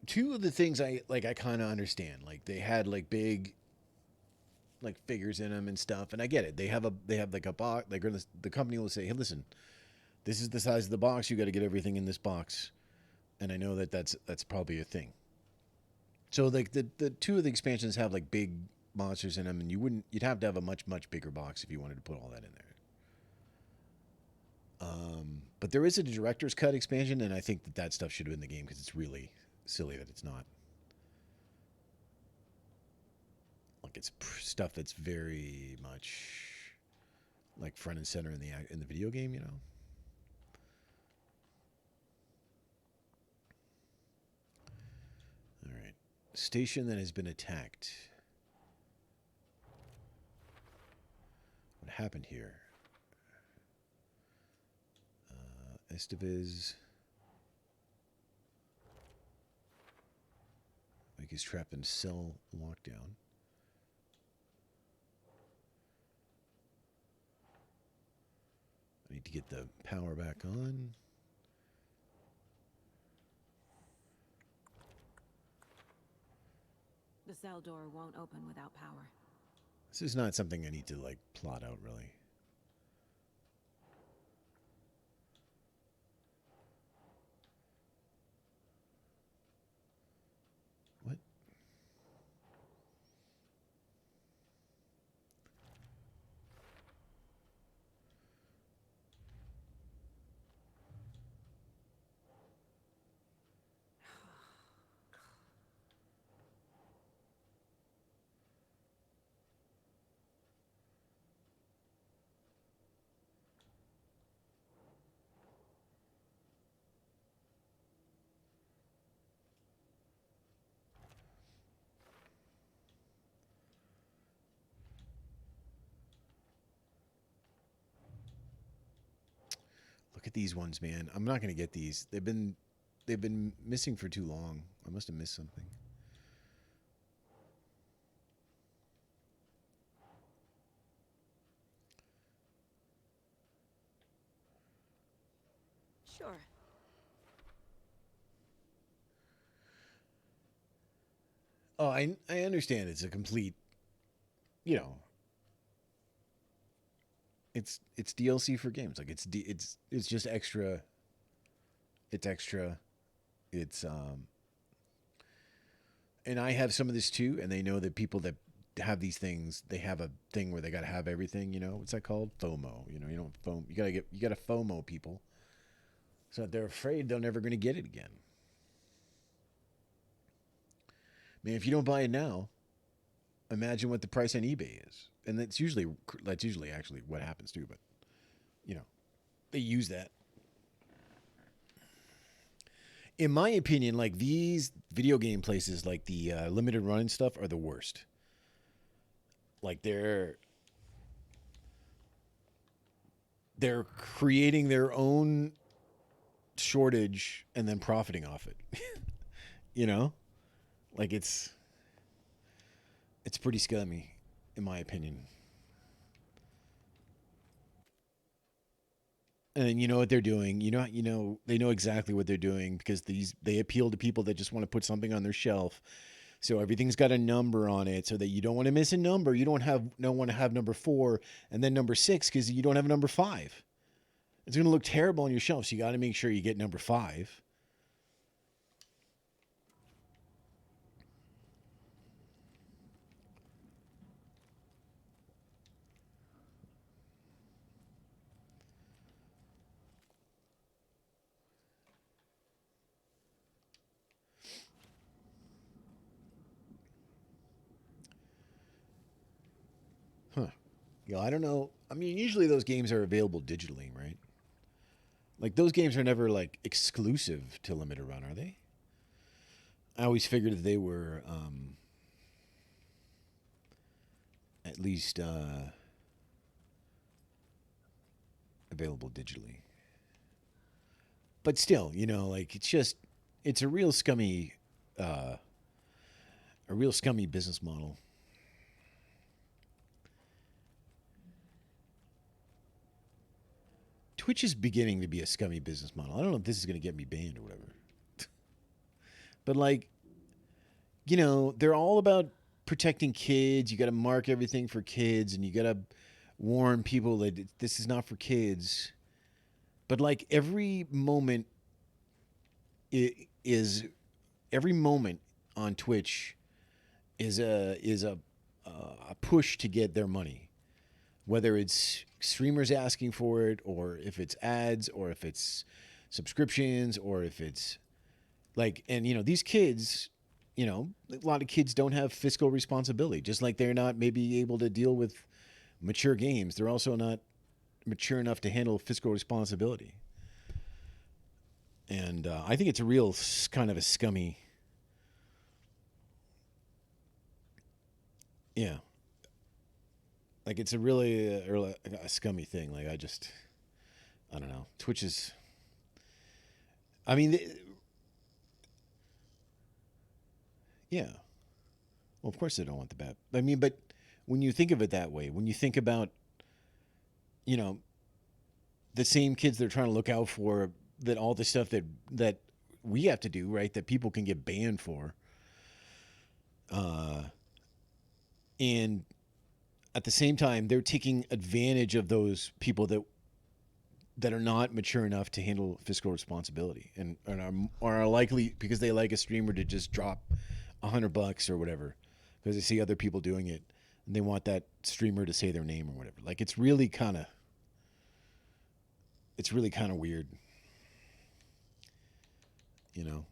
A: Two of the things I kind of understand. Like, they had like big, like, figures in them and stuff, and I get it. They have like a box. Like, the company will say, "Hey, listen, this is the size of the box. You got to get everything in this box," and I know that's probably a thing. So, like, the 2 of the expansions have like big monsters in them, and you'd have to have a much bigger box if you wanted to put all that in there. But there is a director's cut expansion, and I think that stuff should have been in the game because it's really silly that it's not. Like it's stuff that's very much like front and center in the video game, you know. All right, station that has been attacked. What happened here? Estevez. Like he's trapped in cell lockdown. I need to get the power back on.
C: The cell door won't open without power.
A: This is not something I need to like plot out really. What? Look at these ones, man. I'm not gonna get these. They've been missing for too long. I must have missed something.
C: Sure.
A: Oh, I understand. It's a complete, you know, it's DLC for games. Like it's just extra. It's extra. It's and I have some of this too, and they know that people that have these things, they have a thing where they got to have everything. You know, what's that called? FOMO. You know, you don't FOMO. You gotta FOMO people, so that they're afraid they're never going to get it again. I mean, if you don't buy it now, imagine what the price on eBay is, and that's usually actually what happens too. But you know, they use that. In my opinion, like these video game places, like the limited run stuff, are the worst. Like they're creating their own shortage and then profiting off it. You know, like it's pretty scummy, in my opinion. And you know what they're doing. They know exactly what they're doing because they appeal to people that just want to put something on their shelf. So everything's got a number on it, so that you don't want to miss a number. You don't want to have number 4 and then number 6 because you don't have number 5. It's going to look terrible on your shelf. So you got to make sure you get number 5. Huh. Yeah, I don't know. I mean, usually those games are available digitally, right? Like those games are never like exclusive to limited run, are they? I always figured that they were at least available digitally. But still, like it's a real scummy business model. Twitch is beginning to be a scummy business model. I don't know if this is going to get me banned or whatever. But like, they're all about protecting kids. You got to mark everything for kids, and you got to warn people that this is not for kids. But like every moment on Twitch is a push to get their money, whether it's streamers asking for it, or if it's ads, or if it's subscriptions, or if it's like, and these kids, you know, a lot of kids don't have fiscal responsibility. Just like they're not maybe able to deal with mature games, they're also not mature enough to handle fiscal responsibility. And I think it's a real kind of a scummy, yeah, like it's a really a scummy thing. Like I don't know. Twitch is, I mean, yeah. Well, of course they don't want the bad. I mean, but when you think of it that way, when you think about, you know, the same kids they're trying to look out for, that all the stuff that we have to do, right? That people can get banned for, and at the same time, they're taking advantage of those people that are not mature enough to handle fiscal responsibility, and are likely because they like a streamer to just drop $100 or whatever because they see other people doing it and they want that streamer to say their name or whatever. Like it's really kind of weird, you know.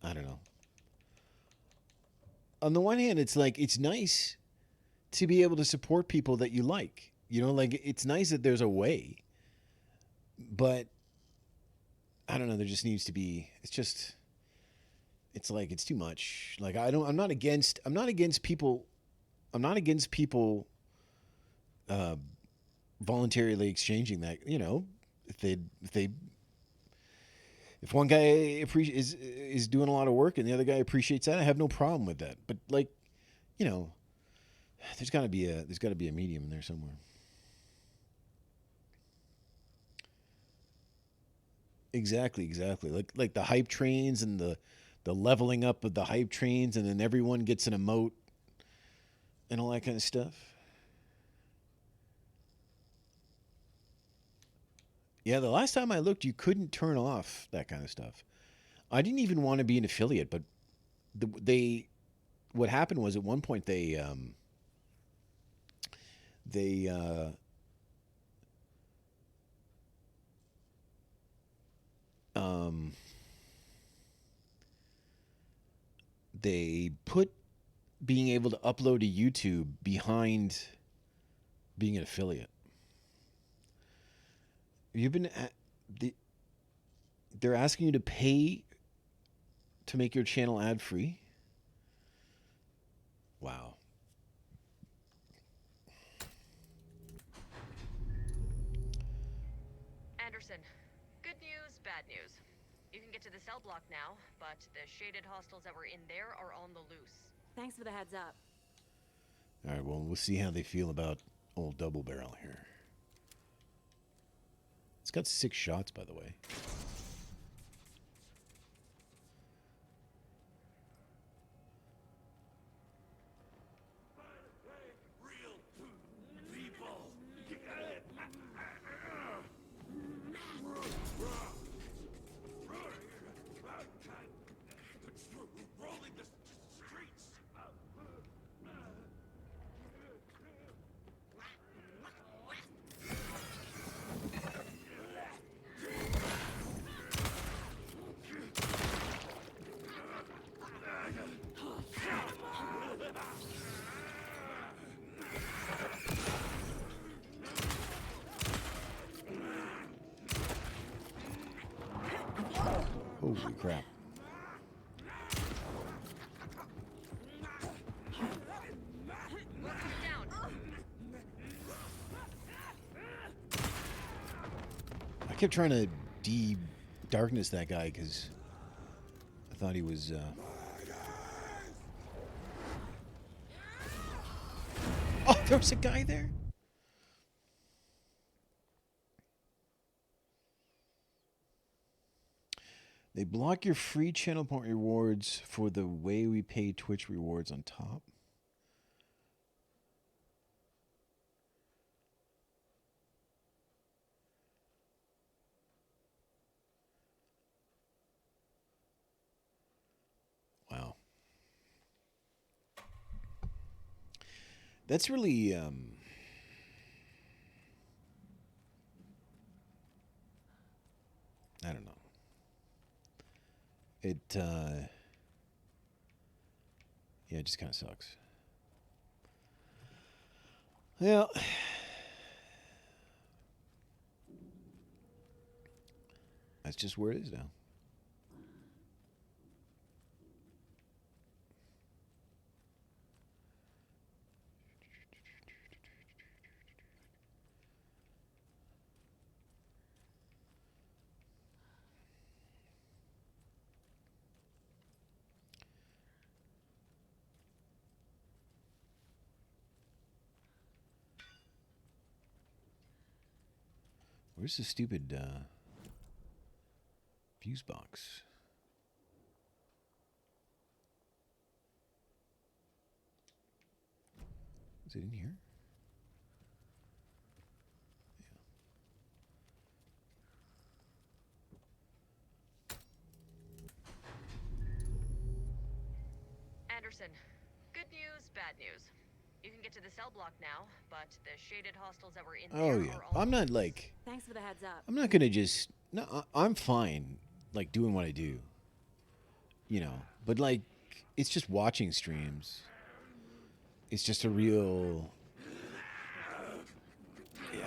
A: I don't know. On the one hand, it's like it's nice to be able to support people that you like. You know, like it's nice that there's a way, but I don't know. There just needs to be. It's like it's too much. Like I'm not against. I'm not against people. I'm not against people voluntarily exchanging that. You know, if one guy is doing a lot of work and the other guy appreciates that, I have no problem with that. But like, you know, there's got to be a medium in there somewhere. Exactly. Like the hype trains and the leveling up of the hype trains, and then everyone gets an emote and all that kind of stuff. Yeah, the last time I looked, you couldn't turn off that kind of stuff. I didn't even want to be an affiliate, but what happened was at one point they um, they put being able to upload to YouTube behind being an affiliate. You've been they're asking you to pay to make your channel ad free. Wow.
E: Anderson, good news, bad news. You can get to the cell block now, but the shaded hostiles that were in there are on the loose.
C: Thanks for the heads up.
A: All right, well, we'll see how they feel about old Double Barrel here. It's got 6 shots, by the way. Holy crap. I kept trying to de-darkness that guy because I thought he was... Oh, there was a guy there? They block your free channel point rewards for the way we pay Twitch rewards on top. Wow. That's really... I don't know. Yeah, it just kind of sucks. Well, that's just where it is now. Where's the stupid fuse box? Is it in here?
E: Anderson, good news, bad news. You can get to the cell block now, but the shaded hostels that were in
A: Oh
E: there
A: yeah.
E: are all
A: I'm not
E: loose.
A: like
C: Thanks for the heads up.
A: I'm not gonna just no. I'm fine, like doing what I do. You know, but like it's just watching streams. It's just a real.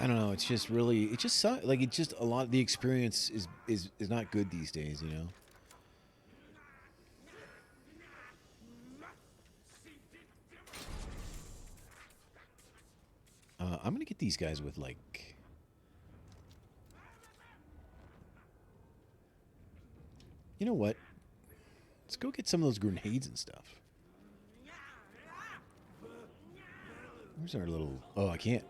A: I don't know. It's just really. It just sucks. Like it's just a lot. The experience is not good these days. You know. I'm gonna get these guys with like. You know what? Let's go get some of those grenades and stuff. Where's our little? Oh, I can't.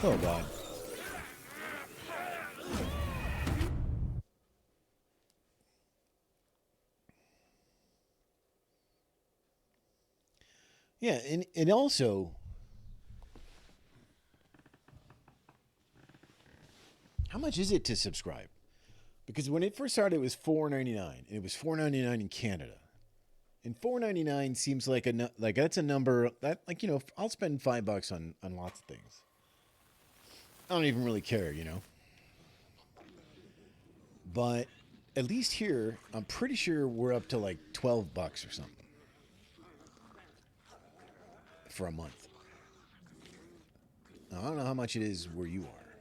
A: Oh God. Yeah, and also, how much is it to subscribe? Because when it first started, it was $4.99, and it was $4.99 in Canada. And $4.99 seems like like that's a number that like I'll spend $5 on lots of things. I don't even really care, you know. But at least here, I'm pretty sure we're up to like $12 or something for a month. Now, I don't know how much it is where you are.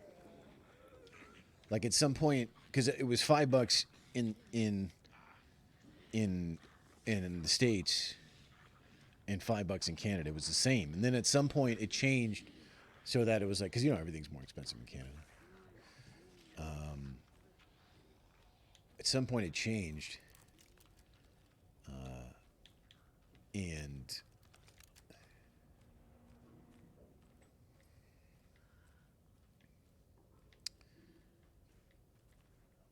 A: Like at some point, because it was $5 in the States and $5 in Canada. It was the same. And then at some point it changed so that it was like, because everything's more expensive in Canada. At some point it changed. And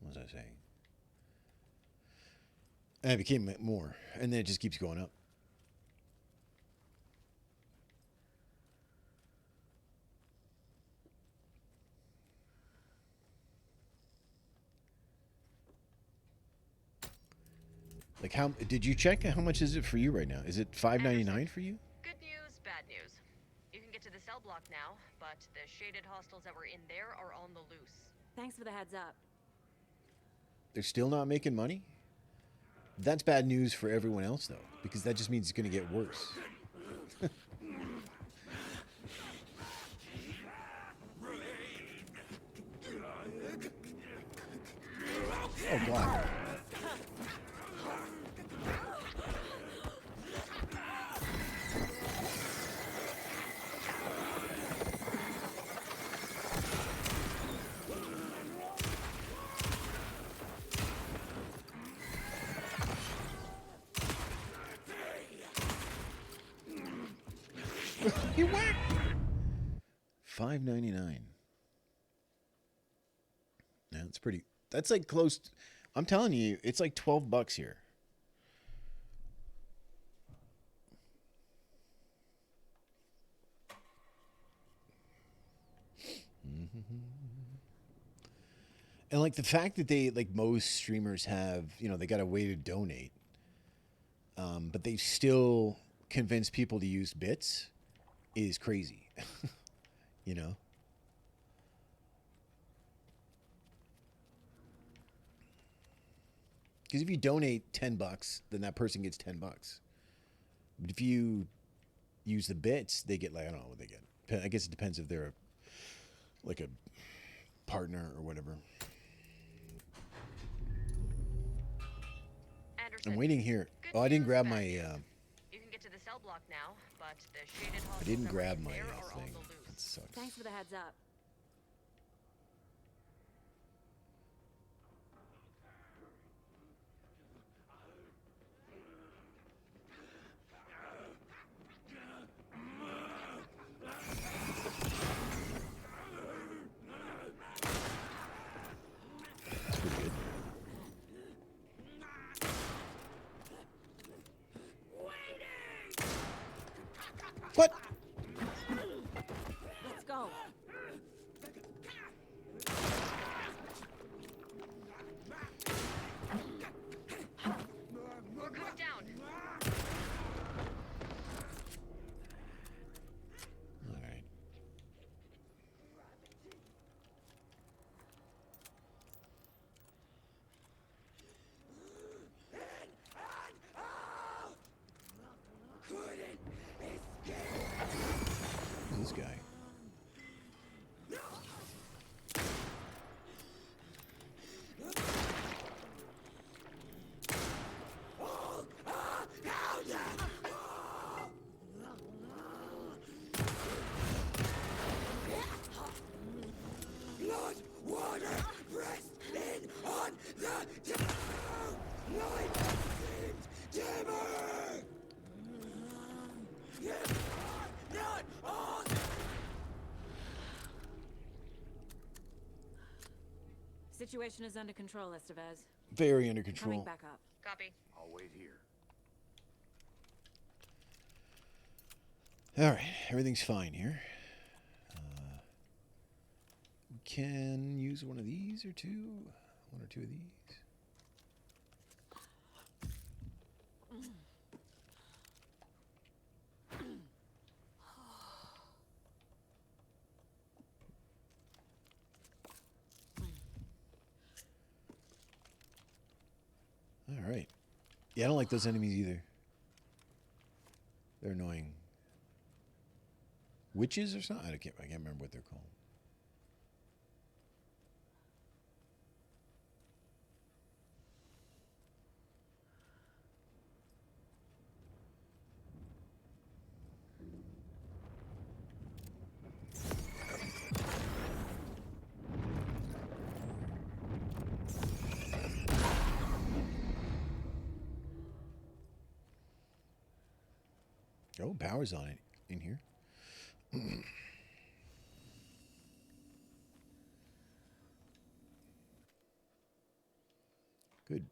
A: what was I saying? And it became more. And then it just keeps going up. Like how did you check how much is it for you right now? Is it $5.99 for you?
E: Good news, bad news. You can get to the cell block now, but the shaded hostels that were in there are on the loose.
C: Thanks for the heads up.
A: They're still not making money? That's bad news for everyone else though, because that just means it's going to get worse. Oh God. You whack. $5.99. Yeah, that's pretty. That's like close. I'm telling you, it's like $12 here. And like the fact that they like most streamers have, they got a way to donate, but they still convince people to use bits is crazy. You know? Because if you donate $10, then that person gets $10. But if you use the bits, they get like, I don't know what they get. I guess it depends if they're like a partner or whatever.
E: Anderson,
A: I'm waiting here.
E: good
A: Oh, I didn't
E: news,
A: grab
E: bad
A: my.
E: news. You can get to the cell block now, but the shaded
A: I
E: hostels
A: didn't
E: that were
A: grab
E: in
A: my
E: there are on
A: thing.
E: the loose.
A: That sucks.
C: Thanks for the heads up.
A: That's pretty good. What?
C: Let's go.
E: We're coming down.
A: All right. Who's this guy?
C: Situation is under control, Estevez.
A: Very under
C: Coming
A: control.
C: back up.
E: Copy.
B: I'll wait here.
A: All right, everything's fine here. We can use one of these or two. One or two of these. All right. Yeah, I don't like those enemies either. They're annoying. Witches or something? I can't remember what they're called. Oh, power's on it in here. Good.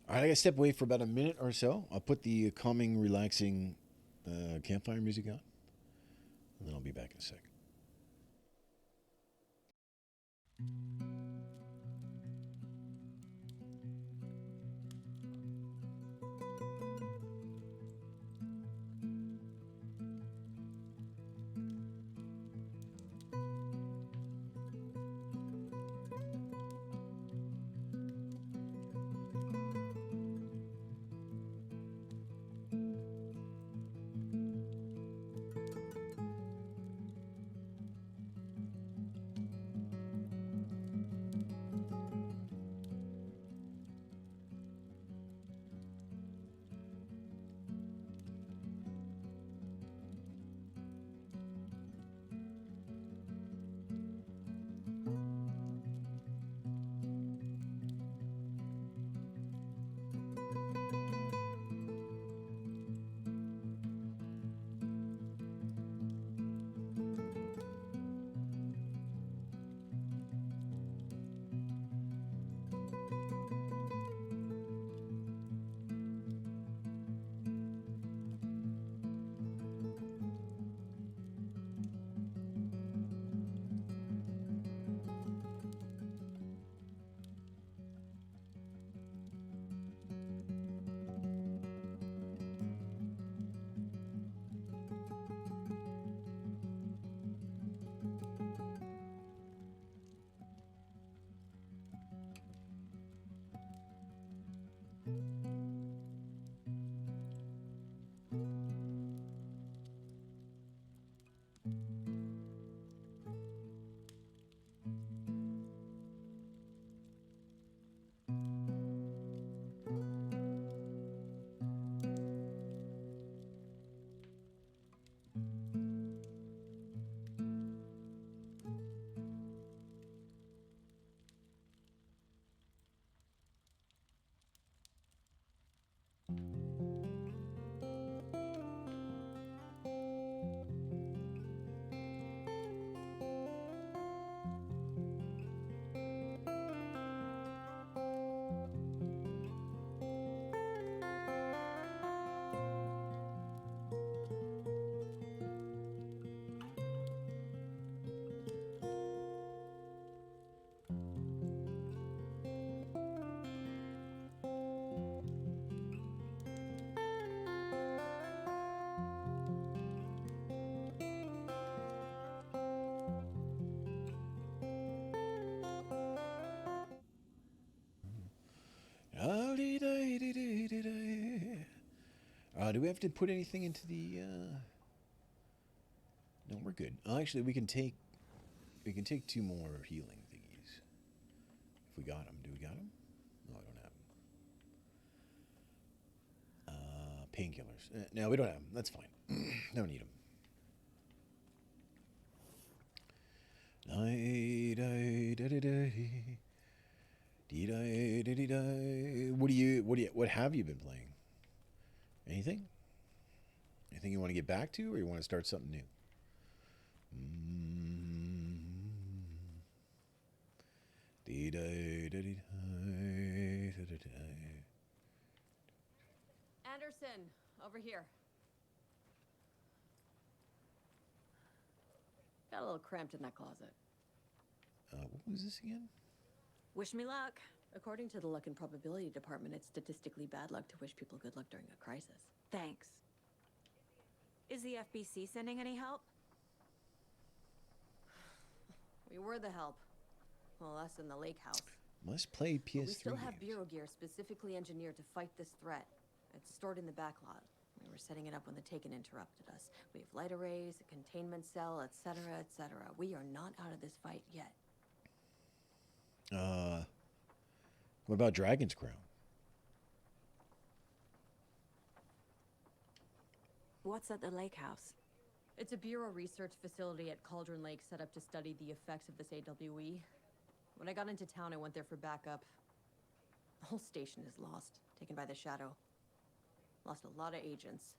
A: All right, I gotta step away for about a minute or so. I'll put the calming, relaxing campfire music on, and then I'll be back in a second. Do we have to put anything into the? No, we're good. Actually, we can take 2 more healing thingies if we got them. Do we got them? No, I don't have them. Painkillers. No, we don't have them. That's fine. Don't need them. What have you been playing? Anything? Anything you want to get back to, or you want to start something new?
D: Anderson, over here. Got a little cramped in that closet.
A: What was this again?
C: Wish me luck.
D: According to the luck and probability department, it's statistically bad luck to wish people good luck during a crisis.
C: Thanks. Is the FBC sending any help?
D: We were the help. Well, us in the lake house.
A: Must play PS3
D: But we still have
A: games.
D: bureau gear specifically engineered to fight this threat. It's stored in the backlot. We were setting it up when the Taken interrupted us. We have light arrays, a containment cell, etc., etc. We are not out of this fight yet.
A: What about Dragon's Crown?
C: What's at the lake house?
D: It's a bureau research facility at Cauldron Lake set up to study the effects of this AWE. When I got into town, I went there for backup. The whole station is lost, taken by the Shadow. Lost a lot of agents.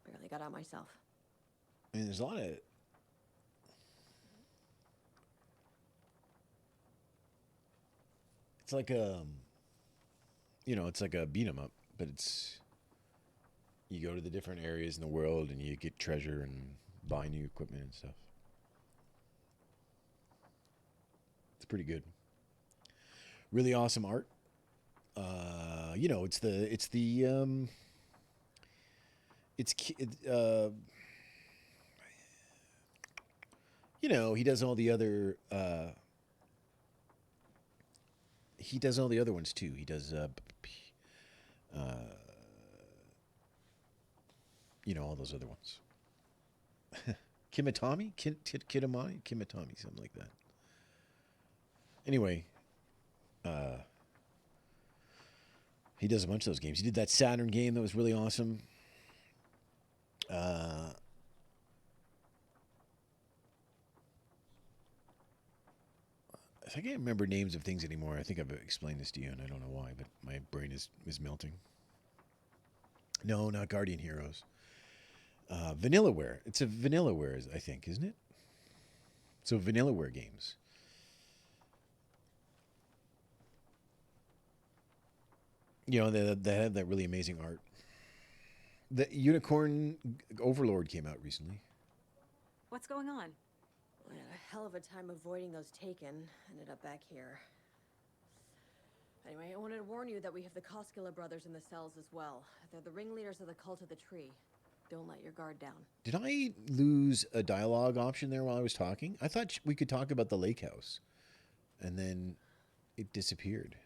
D: Barely got out myself.
A: I mean, there's a lot of... It's like it's like a beat 'em up, but it's... You go to the different areas in the world and you get treasure and buy new equipment and stuff. It's pretty good. Really awesome art. He does all the other ones too. He does all those other ones. Kimitami, Kimitami, something like that. Anyway, he does a bunch of those games. He did that Saturn game that was really awesome. I can't remember names of things anymore. I think I've explained this to you, and I don't know why, but my brain is melting. No, not Guardian Heroes. Vanillaware. It's a Vanillaware, I think, isn't it? So Vanillaware games. They have that really amazing art. The Unicorn Overlord came out recently.
C: What's going on?
D: We had a hell of a time avoiding those Taken. Ended up back here. Anyway, I wanted to warn you that we have the Koskela brothers in the cells as well. They're the ringleaders of the Cult of the Tree. Don't let your guard down.
A: Did I lose a dialogue option there while I was talking? I thought we could talk about the lake house. And then it disappeared.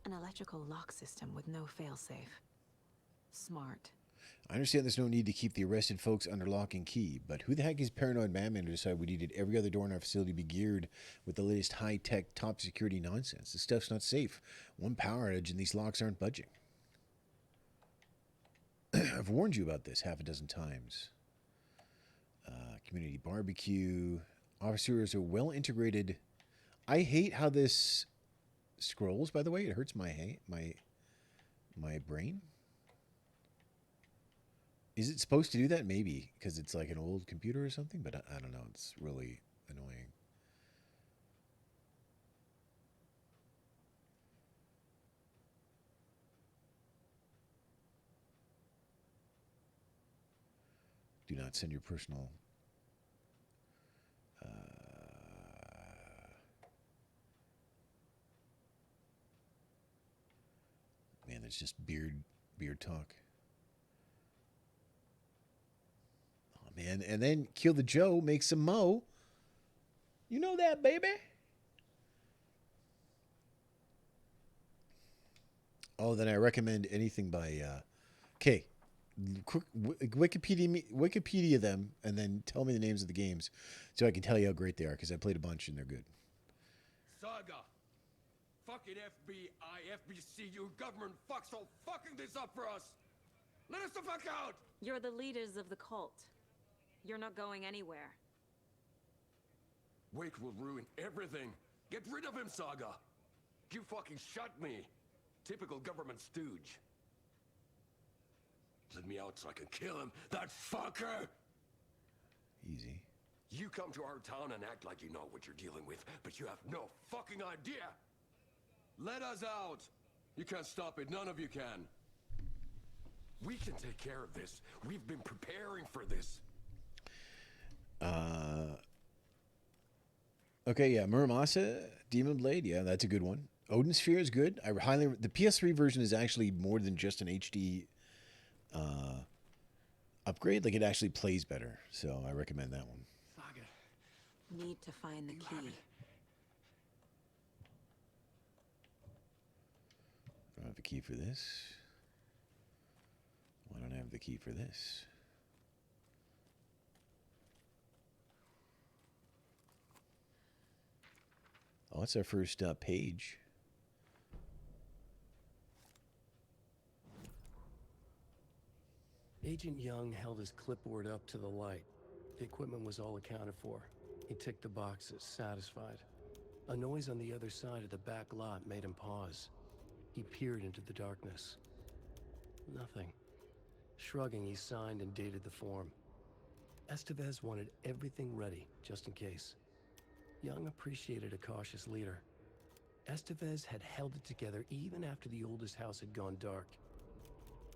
C: An electrical lock system with no failsafe. Smart.
A: I understand there's no need to keep the arrested folks under lock and key, but who the heck is Paranoid Madman to decide we needed every other door in our facility be geared with the latest high-tech, top-security nonsense? This stuff's not safe. One power outage and these locks aren't budging. I've warned you about this half a dozen times. Community barbecue. Officers are well integrated. I hate how this scrolls, by the way. It hurts my brain. Is it supposed to do that? Maybe, because it's like an old computer or something, but I don't know. It's really annoying. Do not send your personal... Man, there's just beard talk. And then Kill the Joe makes some mo. You know that, baby. Oh, then I recommend anything by. Okay, quick Wikipedia them, and then tell me the names of the games, so I can tell you how great they are. Because I played a bunch and they're good.
F: Saga. Fucking FBI, FBC, you government fucks all fucking this up for us. Let us the fuck out.
C: You're the leaders of the cult. You're not going anywhere.
F: Wake will ruin everything. Get rid of him, Saga. You fucking shot me. Typical government stooge. Let me out so I can kill him, that fucker!
A: Easy.
F: You come to our town and act like you know what you're dealing with, but you have no fucking idea! Let us out! You can't stop it, none of you can. We can take care of this. We've been preparing for this.
A: Okay, yeah, Muramasa, Demon Blade, yeah, that's a good one. Odin Sphere is good. The PS3 version is actually more than just an HD upgrade. Like, it actually plays better, so I recommend that one.
C: Saga. Need to find the key.
A: I don't have the key for this. Why don't I have the key for this? Oh, that's our first page.
G: Agent Young held his clipboard up to the light. The equipment was all accounted for. He ticked the boxes, satisfied. A noise on the other side of the back lot made him pause. He peered into the darkness. Nothing. Shrugging, he signed and dated the form. Estevez wanted everything ready, just in case. Young appreciated a cautious leader. Estevez had held it together even after the oldest house had gone dark.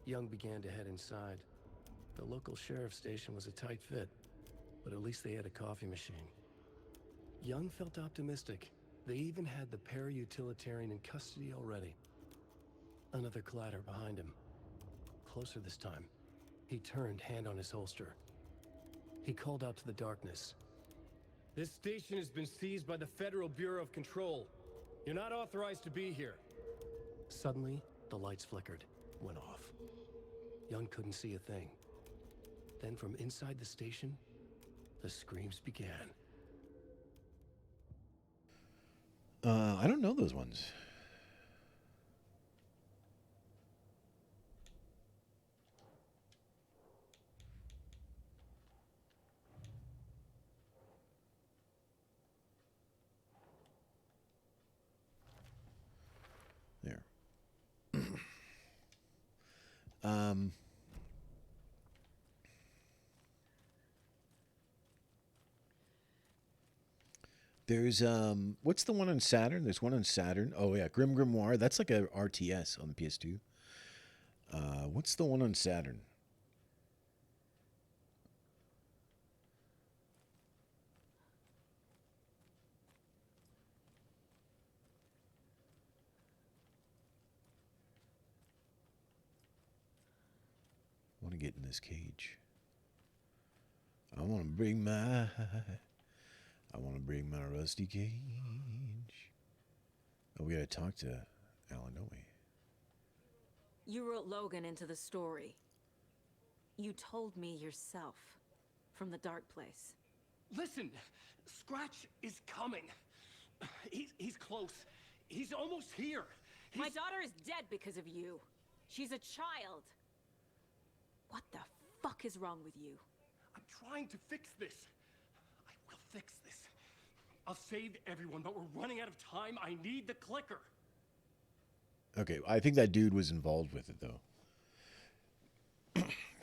G: Young began to head inside. The local sheriff's station was a tight fit, but at least they had a coffee machine. Young felt optimistic. They even had the para-utilitarian in custody already. Another clatter behind him. Closer this time. He turned, hand on his holster. He called out to the darkness.
H: This station has been seized by the Federal Bureau of Control. You're not authorized to be here.
G: Suddenly, the lights flickered, went off. Young couldn't see a thing. Then from inside the station, the screams began.
A: I don't know those ones. There. There's what's the one on Saturn? There's one on Saturn. Oh yeah, Grim Grimoire. That's like a RTS on the PS2. What's the one on Saturn? I want to get in this cage. I want to bring my rusty cage. Oh, we gotta talk to Alan, don't we?
C: You wrote Logan into the story. You told me yourself. From the dark place.
H: Listen, Scratch is coming. He's close. He's almost here.
C: My daughter is dead because of you. She's a child. What the fuck is wrong with you?
H: I'm trying to fix this. I will fix this. I'll save everyone, but we're running out of time. I need the clicker.
A: Okay, I think that dude was involved with it though.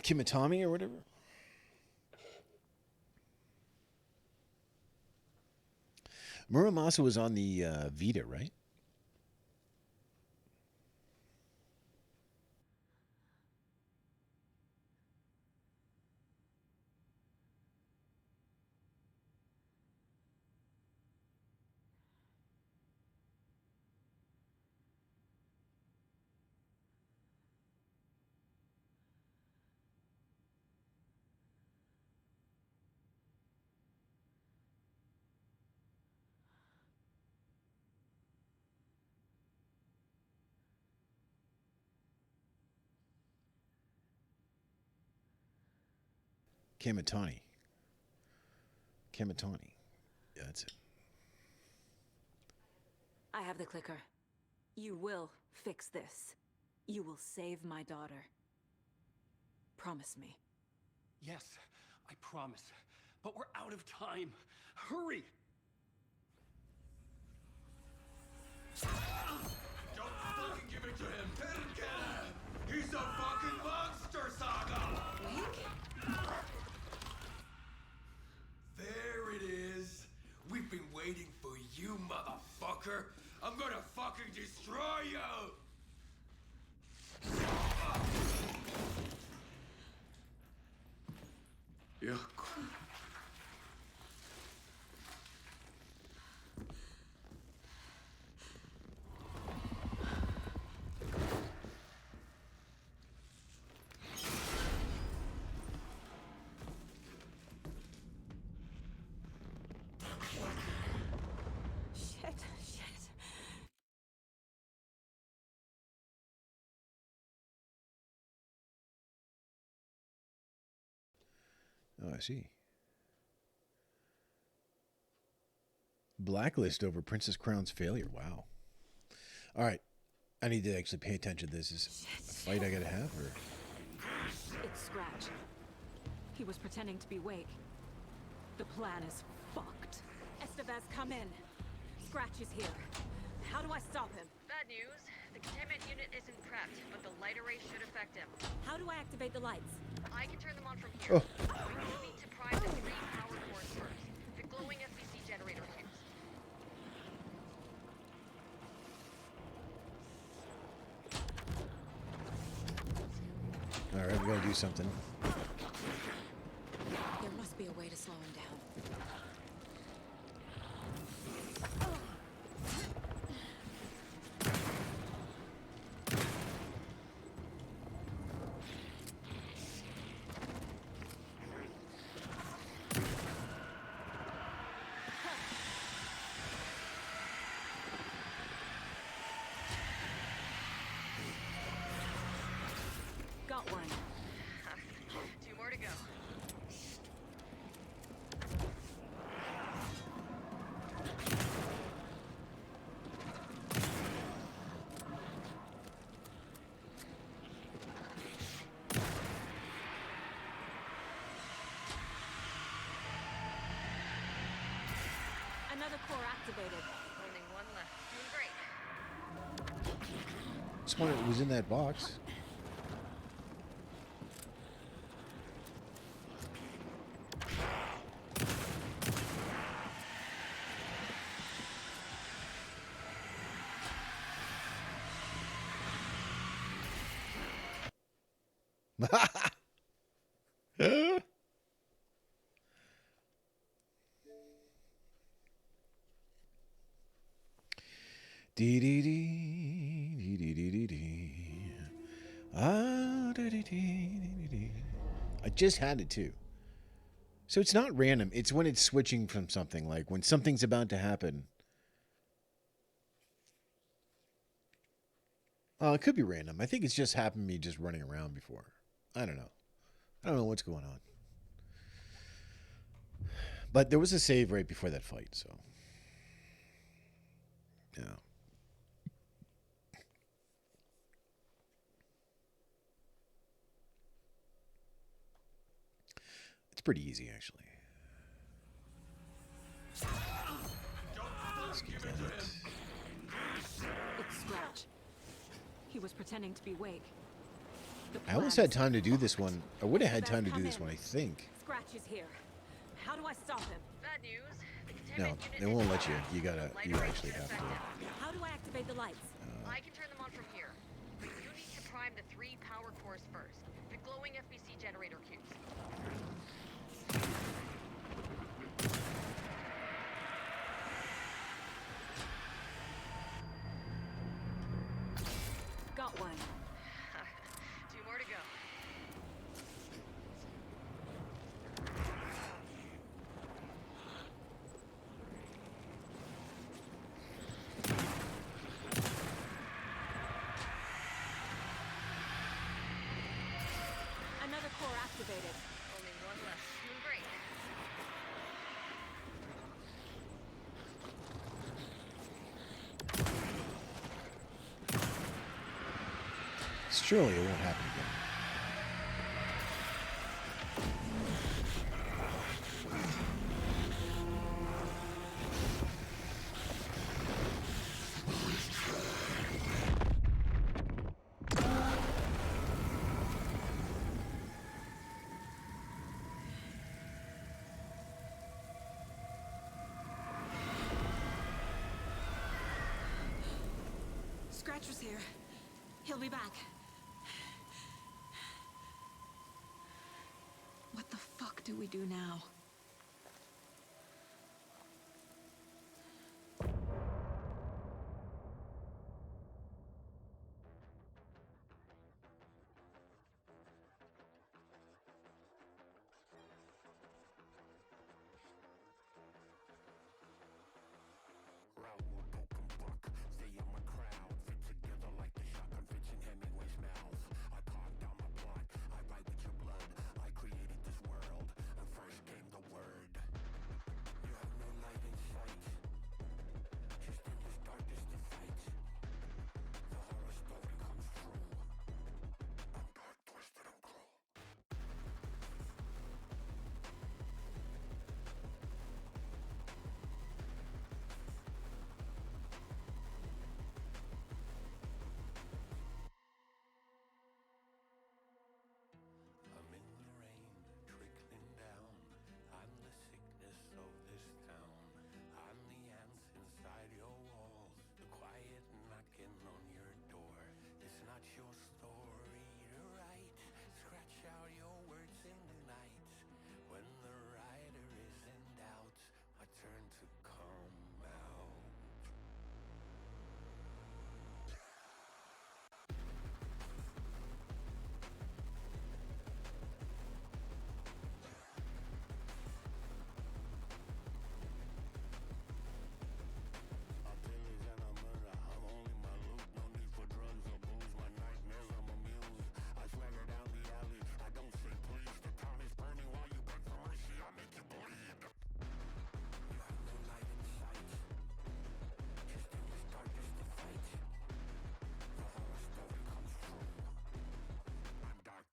A: Kimitami or whatever. Muramasa was on the Vita, right? Kamatani. Kamatani. Yeah, that's it.
C: I have the clicker. You will fix this. You will save my daughter. Promise me.
H: Yes, I promise. But we're out of time. Hurry!
F: Don't fucking give it to him! Didn't get him! He's a fucking monster, Saga! There it is. We've been waiting for you, motherfucker. I'm gonna fucking destroy you! Yeah.
C: Shit.
A: Oh, I see. Blacklist over Princess Crown's failure. Wow. All right. I need to actually pay attention to this. Is a fight I gotta have, or?
C: It's Scratch. He was pretending to be Wake. The plan is fucked. Estevez, come in. Scratch is here. How do I stop him?
E: Bad news. The containment unit isn't prepped, but the light array should affect him.
C: How do I activate the lights?
E: I can turn them on from here.
A: Oh.
E: You need to prime the 3 power cores first. The glowing FBC generator fuse.
A: All right, we gotta do something.
C: There must be a way to slow him down. Got one.
E: 2 more to go.
C: Another core activated.
E: Only 1 left. Doing great.
A: This one was in that box. Dee dee dee dee dee dee dee dee. Ah, dee dee dee dee dee. I just had it too. So it's not random. It's when it's switching from something, like when something's about to happen. It could be random. I think it's just happened to me just running around before. I don't know. I don't know what's going on. But there was a save right before that fight, so. Yeah. It's pretty easy, actually.
C: It's Scratch. He was pretending to be Wake. The
A: I almost
C: plan
A: had
C: is
A: time to do
C: fucked.
A: this one. I would have had time to do
C: Come
A: this
C: in.
A: one, I think.
C: Scratch is here. How do I stop him?
E: Bad news. The
A: No,
E: containment unit
A: they won't
E: isn't
A: let you.
E: prepped,
A: You
E: but
A: gotta.
E: the light
A: You
E: array
A: actually
E: should
A: have
E: affect
A: to.
E: him.
C: How do I activate the lights?
E: I can turn them on from here. But you need to prime the 3 power cores first. The glowing FBC generator cubes.
C: Got one.
E: 2 more to go.
C: Another core activated.
E: Only 1 left.
A: Surely it won't happen again.
C: Scratch was here. He'll be back. What the fuck do we do now?
I: I'm in the rain, trickling down. I'm the sickness of this town. I'm the ants inside your walls, the quiet knocking on your door. It's not your story to write. Scratch out your words in the night. When the writer is in doubt, I turn to come out.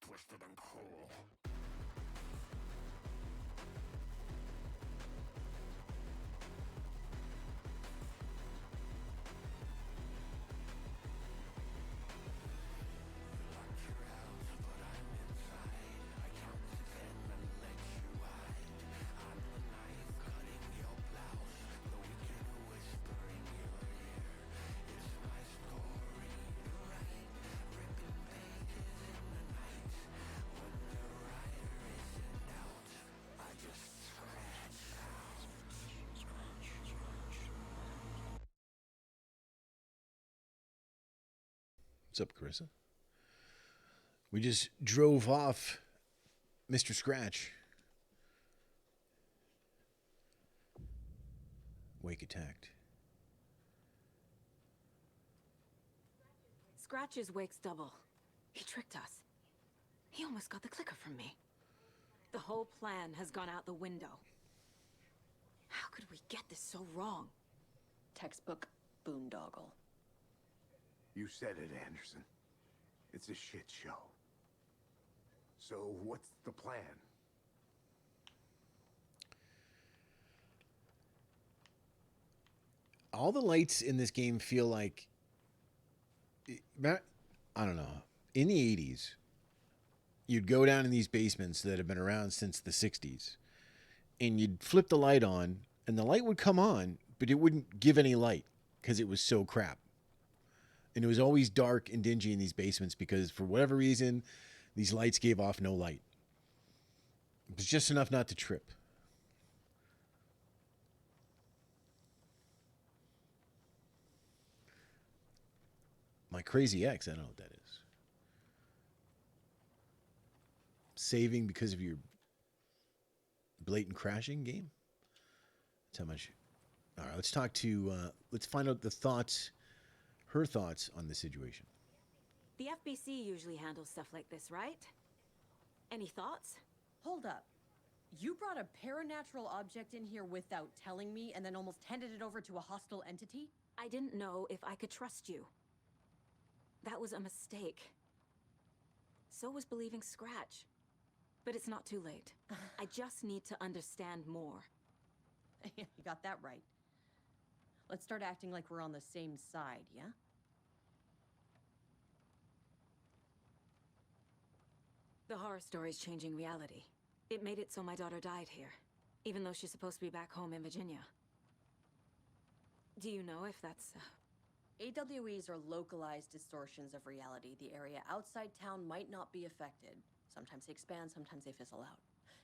I: Twisted and cruel. Locked your house, but I'm inside. I count to 10 and let you hide. I'm the knife cutting your blouse, the wicked whisper in your ear. It's my story to write, ripping pages in the night. When the writer is in doubt, I just scratch out.
A: What's up, Carissa? We just drove off Mr. Scratch. Wake attacked.
C: Scratch's wake's double. He tricked us. He almost got the clicker from me. The whole plan has gone out the window. How could we get this so wrong?
D: Textbook boondoggle.
B: You said it, Anderson. It's a shit show. So what's the plan?
A: All the lights in this game feel like, I don't know, in the 80s, you'd go down in these basements that have been around since the 60s, and you'd flip the light on, and the light would come on, but it wouldn't give any light because it was so crap. And it was always dark and dingy in these basements because, for whatever reason, these lights gave off no light. It was just enough not to trip. My Crazy Ex, I don't know what that is. Saving because of your blatant crashing game? That's how much. All right, let's talk to, let's find out her thoughts on the situation.
C: The FBC usually handles stuff like this, right? Any thoughts?
D: Hold up. You brought a paranatural object in here without telling me and then almost handed it over to a hostile entity?
C: I didn't know if I could trust you. That was a mistake. So was believing Scratch. But it's not too late. I just need to understand more.
D: You got that right. Let's start acting like we're on the same side, yeah?
C: The horror story's changing reality. It made it so my daughter died here, even though she's supposed to be back home in Virginia. Do you know if that's...
D: AWEs are localized distortions of reality. The area outside town might not be affected. Sometimes they expand, sometimes they fizzle out.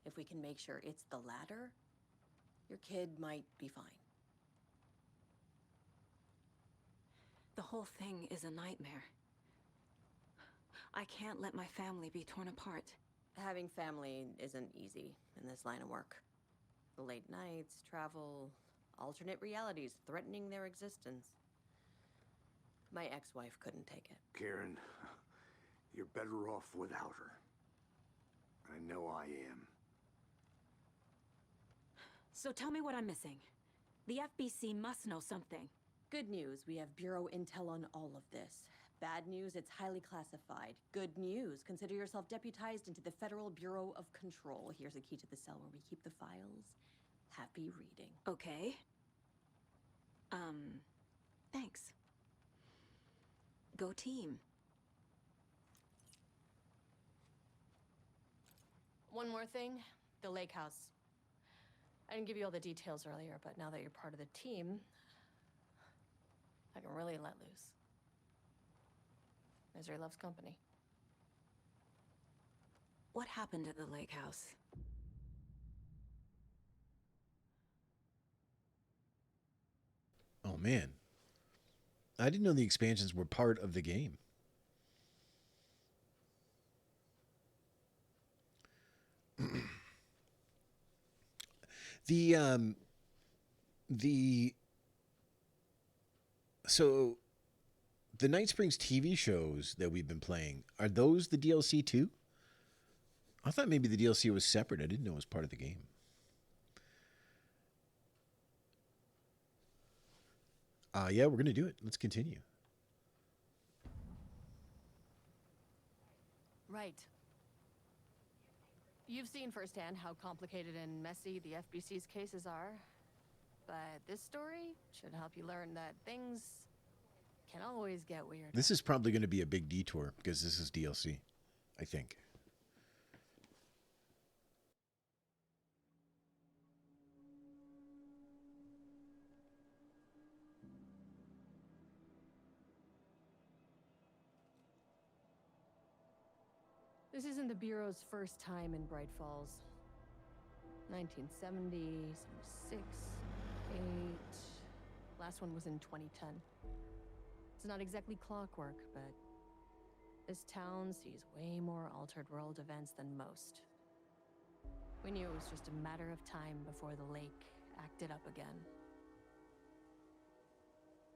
D: If we can make sure it's the latter, your kid might be fine.
C: The whole thing is a nightmare. I can't let my family be torn apart.
D: Having family isn't easy in this line of work. The late nights, travel, alternate realities threatening their existence. My ex-wife couldn't take it.
B: Karen, you're better off without her. I know I am.
C: So tell me what I'm missing. The FBC must know something.
D: Good news, we have Bureau intel on all of this. Bad news, it's highly classified. Good news, consider yourself deputized into the Federal Bureau of Control. Here's a key to the cell where we keep the files. Happy reading.
C: Okay. Thanks. Go team.
D: One more thing, the lake house. I didn't give you all the details earlier, but now that you're part of the team, I can really let loose. Misery loves company.
C: What happened at the lake house?
A: Oh man. I didn't know the expansions were part of the game. So the Night Springs TV shows that we've been playing, are those the DLC too? I thought maybe the DLC was separate. I didn't know it was part of the game. Yeah, we're going to do it. Let's continue.
D: Right. You've seen firsthand how complicated and messy the FBC's cases are. But this story should help you learn that things can always get weird.
A: This is probably going to be a big detour because this is DLC, I think.
D: This isn't the Bureau's first time in Bright Falls. 1970, 76, 8. Last one was in 2010. It's not exactly clockwork, but this town sees way more altered world events than most. We knew it was just a matter of time before the lake acted up again.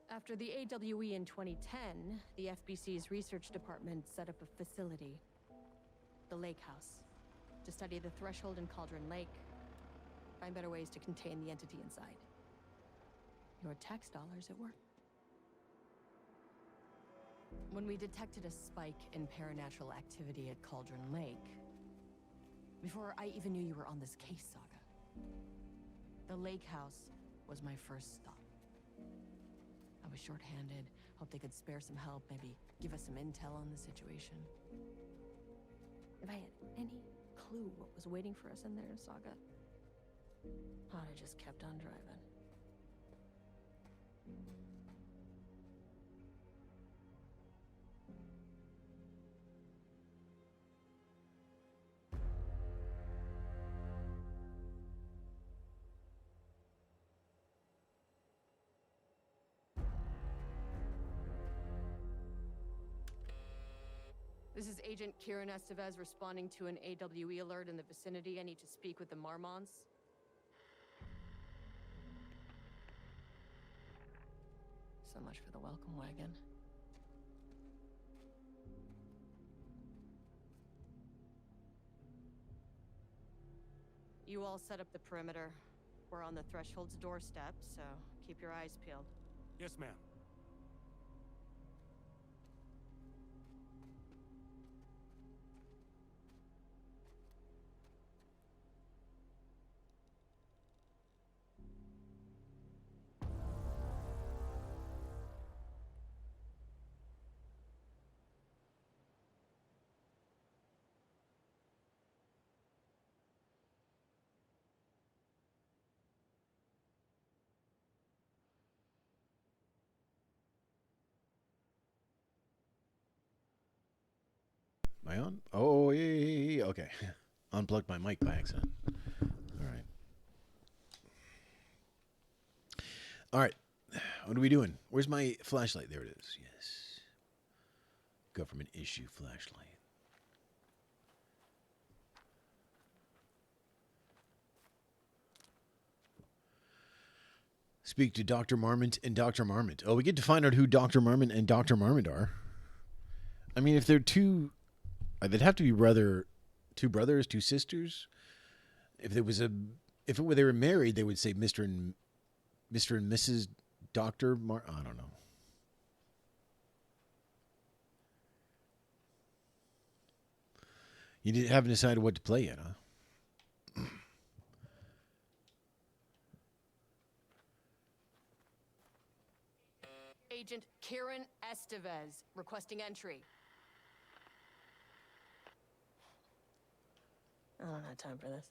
D: After the AWE in 2010, the FBC's research department set up a facility, the Lake House, to study the Threshold and Cauldron Lake, find better ways to contain the entity inside. Your tax dollars at work. When we detected a spike in paranatural activity at Cauldron Lake, before I even knew you were on this case, Saga, the Lake House was my first stop. I was short-handed, hoped they could spare some help, maybe give us some intel on the situation. If I had any clue what was waiting for us in there, Saga, I'd have just kept on driving. This is Agent Kieran Estevez responding to an AWE alert in the vicinity. I need to speak with the Marmons. So much for the welcome wagon. You all set up the perimeter. We're on the Threshold's doorstep, so keep your eyes peeled.
H: Yes, ma'am.
A: I on? Oh, yeah. Okay. Unplugged my mic by accident. All right. All right. What are we doing? Where's my flashlight? There it is. Yes. Government issue flashlight. Speak to Dr. Marmont and Dr. Marmont. Oh, we get to find out who Dr. Marmont and Dr. Marmont are. I mean, if they're two, they'd have to be two brothers, two sisters. If there was if they were married, they would say Mr. and Mrs. Dr. I don't know. You haven't decided what to play yet, huh?
D: Agent Karen Estevez requesting entry. I don't have time for this.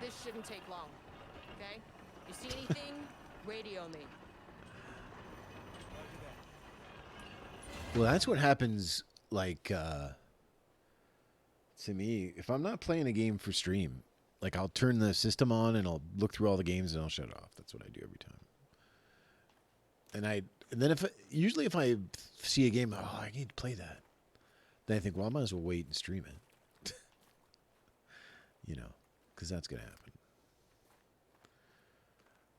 D: This shouldn't take long, okay? You see anything, radio me.
A: Well, that's what happens, like, to me. If I'm not playing a game for stream, like, I'll turn the system on and I'll look through all the games and I'll shut it off. That's what I do every time. And then usually if I see a game, oh, I need to play that, then I think, well, I might as well wait and stream it. You know, because that's going to happen.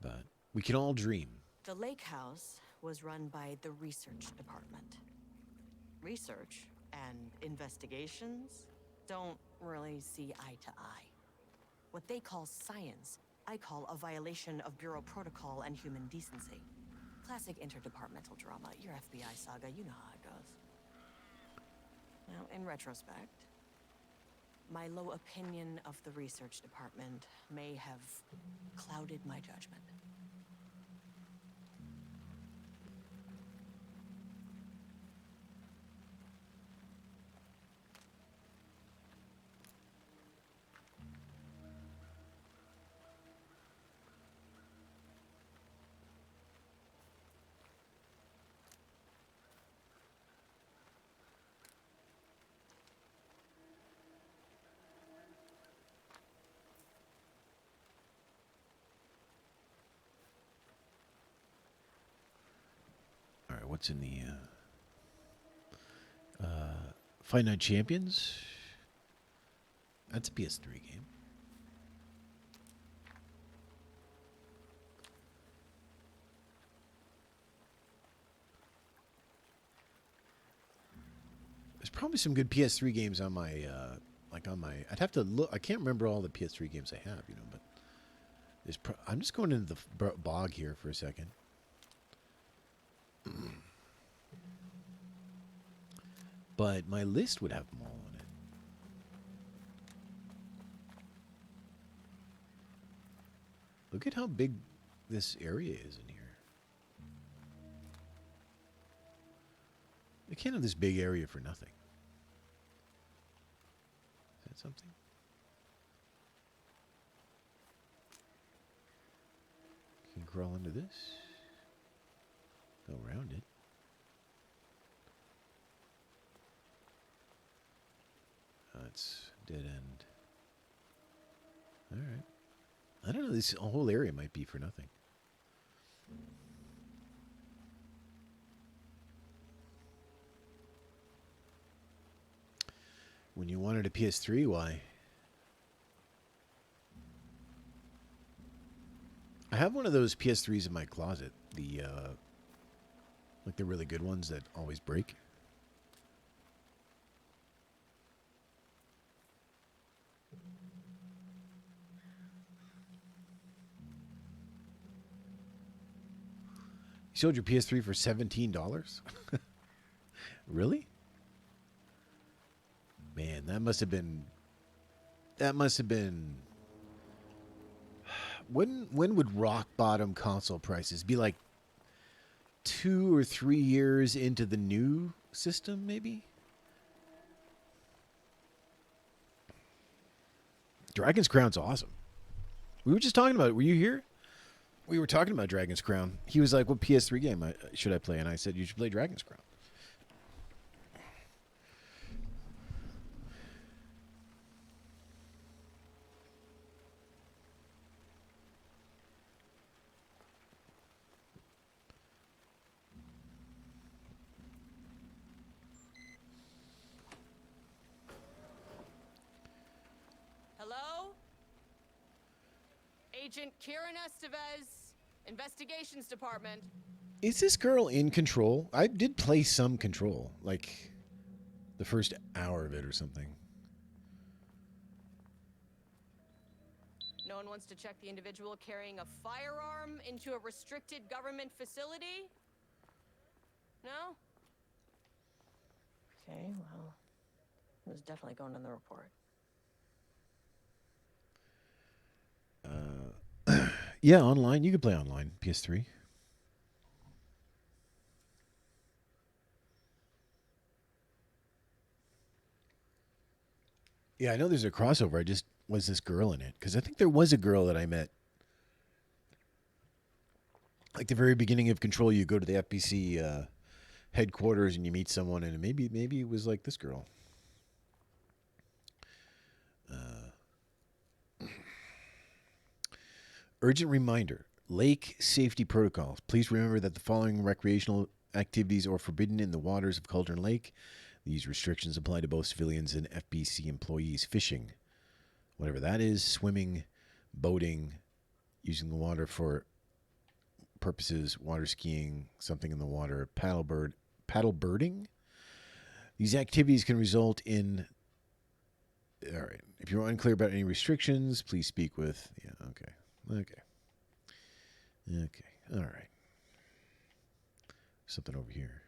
A: But we can all dream.
J: The lake house was run by the research department. Research and investigations don't really see eye to eye. What they call science, I call a violation of Bureau protocol and human decency. Classic interdepartmental drama. Your FBI saga, you know how it goes. Now, in retrospect, my low opinion of the research department may have clouded my judgment.
A: All right, what's in the Fight Night Champions? That's a PS3 game. There's probably some good PS3 games on my I'd have to look. I can't remember all the PS3 games I have, you know, but I'm just going into the bog here for a second. But my list would have them all on it. Look at how big this area is in here. They can't have this big area for nothing. Is that something? You can crawl into this. Go around it. It's dead end. All right. I don't know. This whole area might be for nothing. When you wanted a PS3, why? I have one of those PS3s in my closet. Like the really good ones that always break. You sold your PS3 for $17? Really? Man, that must have been. When would rock bottom console prices be? Like 2 or 3 years into the new system, maybe? Dragon's Crown's awesome. We were just talking about it. Were you here? We were talking about Dragon's Crown. He was like, what PS3 game should I play? And I said, you should play Dragon's Crown.
D: Hello? Agent Kieran Estevez, Investigations Department.
A: Is this girl in Control? I did play some Control, like the first hour of it or something.
D: No one wants to check the individual carrying a firearm into a restricted government facility? No? Okay, well, it was definitely going in the report.
A: Yeah, online. You could play online, PS3. Yeah, I know there's a crossover. I just was this girl in it because I think there was a girl that I met. Like the very beginning of Control, you go to the FBC headquarters and you meet someone, and maybe it was like this girl. Urgent reminder: lake safety protocols. Please remember that the following recreational activities are forbidden in the waters of Cauldron Lake. These restrictions apply to both civilians and FBC employees. Fishing, whatever that is, swimming, boating, using the water for purposes, water skiing, something in the water, paddle birding. These activities can result in... All right. If you're unclear about any restrictions, please speak with... Yeah, okay. All right. Something over here.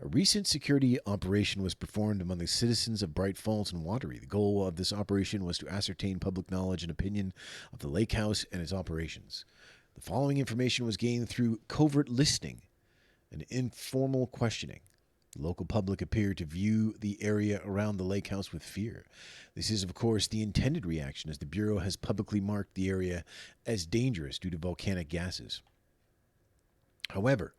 A: A recent security operation was performed among the citizens of Bright Falls and Watery. The goal of this operation was to ascertain public knowledge and opinion of the lake house and its operations. The following information was gained through covert listening and informal questioning. The local public appeared to view the area around the lake house with fear. This is, of course, the intended reaction, as the Bureau has publicly marked the area as dangerous due to volcanic gases. However,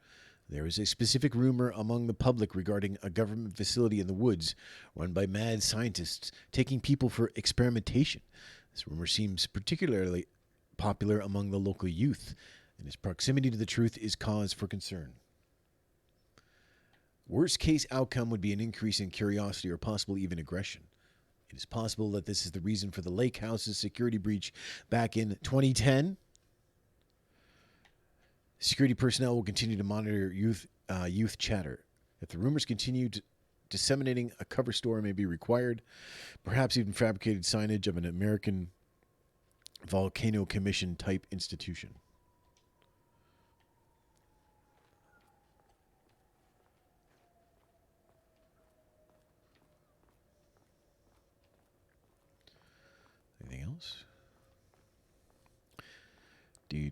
A: there is a specific rumor among the public regarding a government facility in the woods run by mad scientists taking people for experimentation. This rumor seems particularly popular among the local youth, and its proximity to the truth is cause for concern. Worst case outcome would be an increase in curiosity or possibly even aggression. It is possible that this is the reason for the lake house's security breach back in 2010. Security personnel will continue to monitor youth chatter. If the rumors continue, disseminating a cover story may be required, perhaps even fabricated signage of an American Volcano Commission type institution. Anything else? Dee.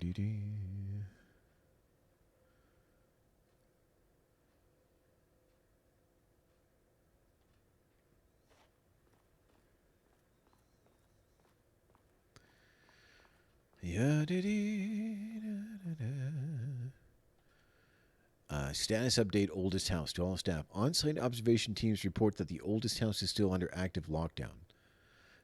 A: Yeah, status update, oldest house. To all staff. On-site observation teams report that the oldest house is still under active lockdown.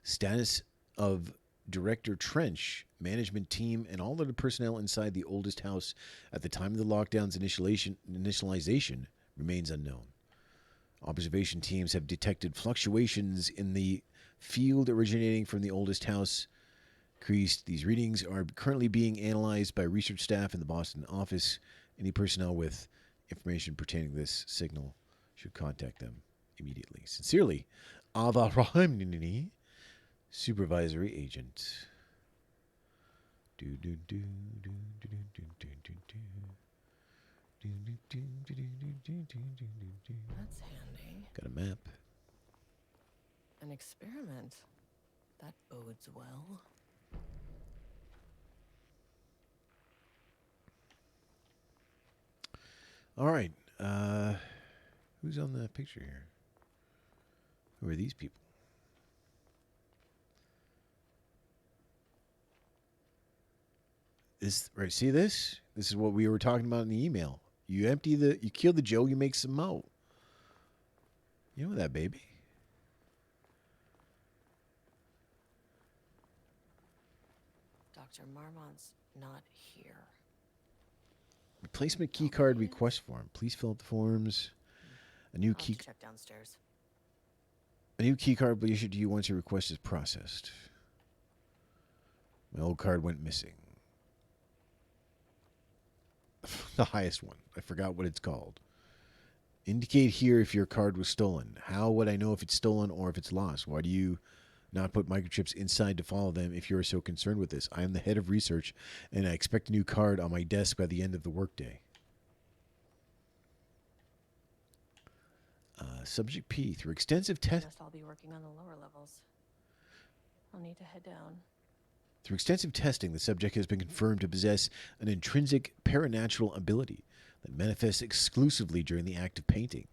A: Status of Director Trench, management team, and all other personnel inside the oldest house at the time of the lockdown's initialization remains unknown. Observation teams have detected fluctuations in the field originating from the oldest house. These readings are currently being analyzed by research staff in the Boston office. Any personnel with information pertaining to this signal should contact them immediately. Sincerely, Ava Rahimini, Supervisory Agent.
D: That's handy.
A: Got a map.
D: An experiment. That bodes well.
A: All right. Who's on the picture here? Who are these people? This right? See this? This is what we were talking about in the email. You kill the Joe, you make some mo. You know that, baby.
J: Dr. Marmont's not here.
A: Replacement key card request form. Please fill out the forms. A new
J: I'll
A: key.
J: have to check downstairs.
A: A new key card will be issued to you once your request is processed. My old card went missing. The highest one. I forgot what it's called. Indicate here if your card was stolen. How would I know if it's stolen or if it's lost? Why do you not put microchips inside to follow them if you are so concerned with this? I am the head of research, and I expect a new card on my desk by the end of the workday. Subject P. Through extensive test.
D: Must all be working on the lower levels. I'll need to head down.
A: Through extensive testing, the subject has been confirmed to possess an intrinsic paranatural ability that manifests exclusively during the act of painting.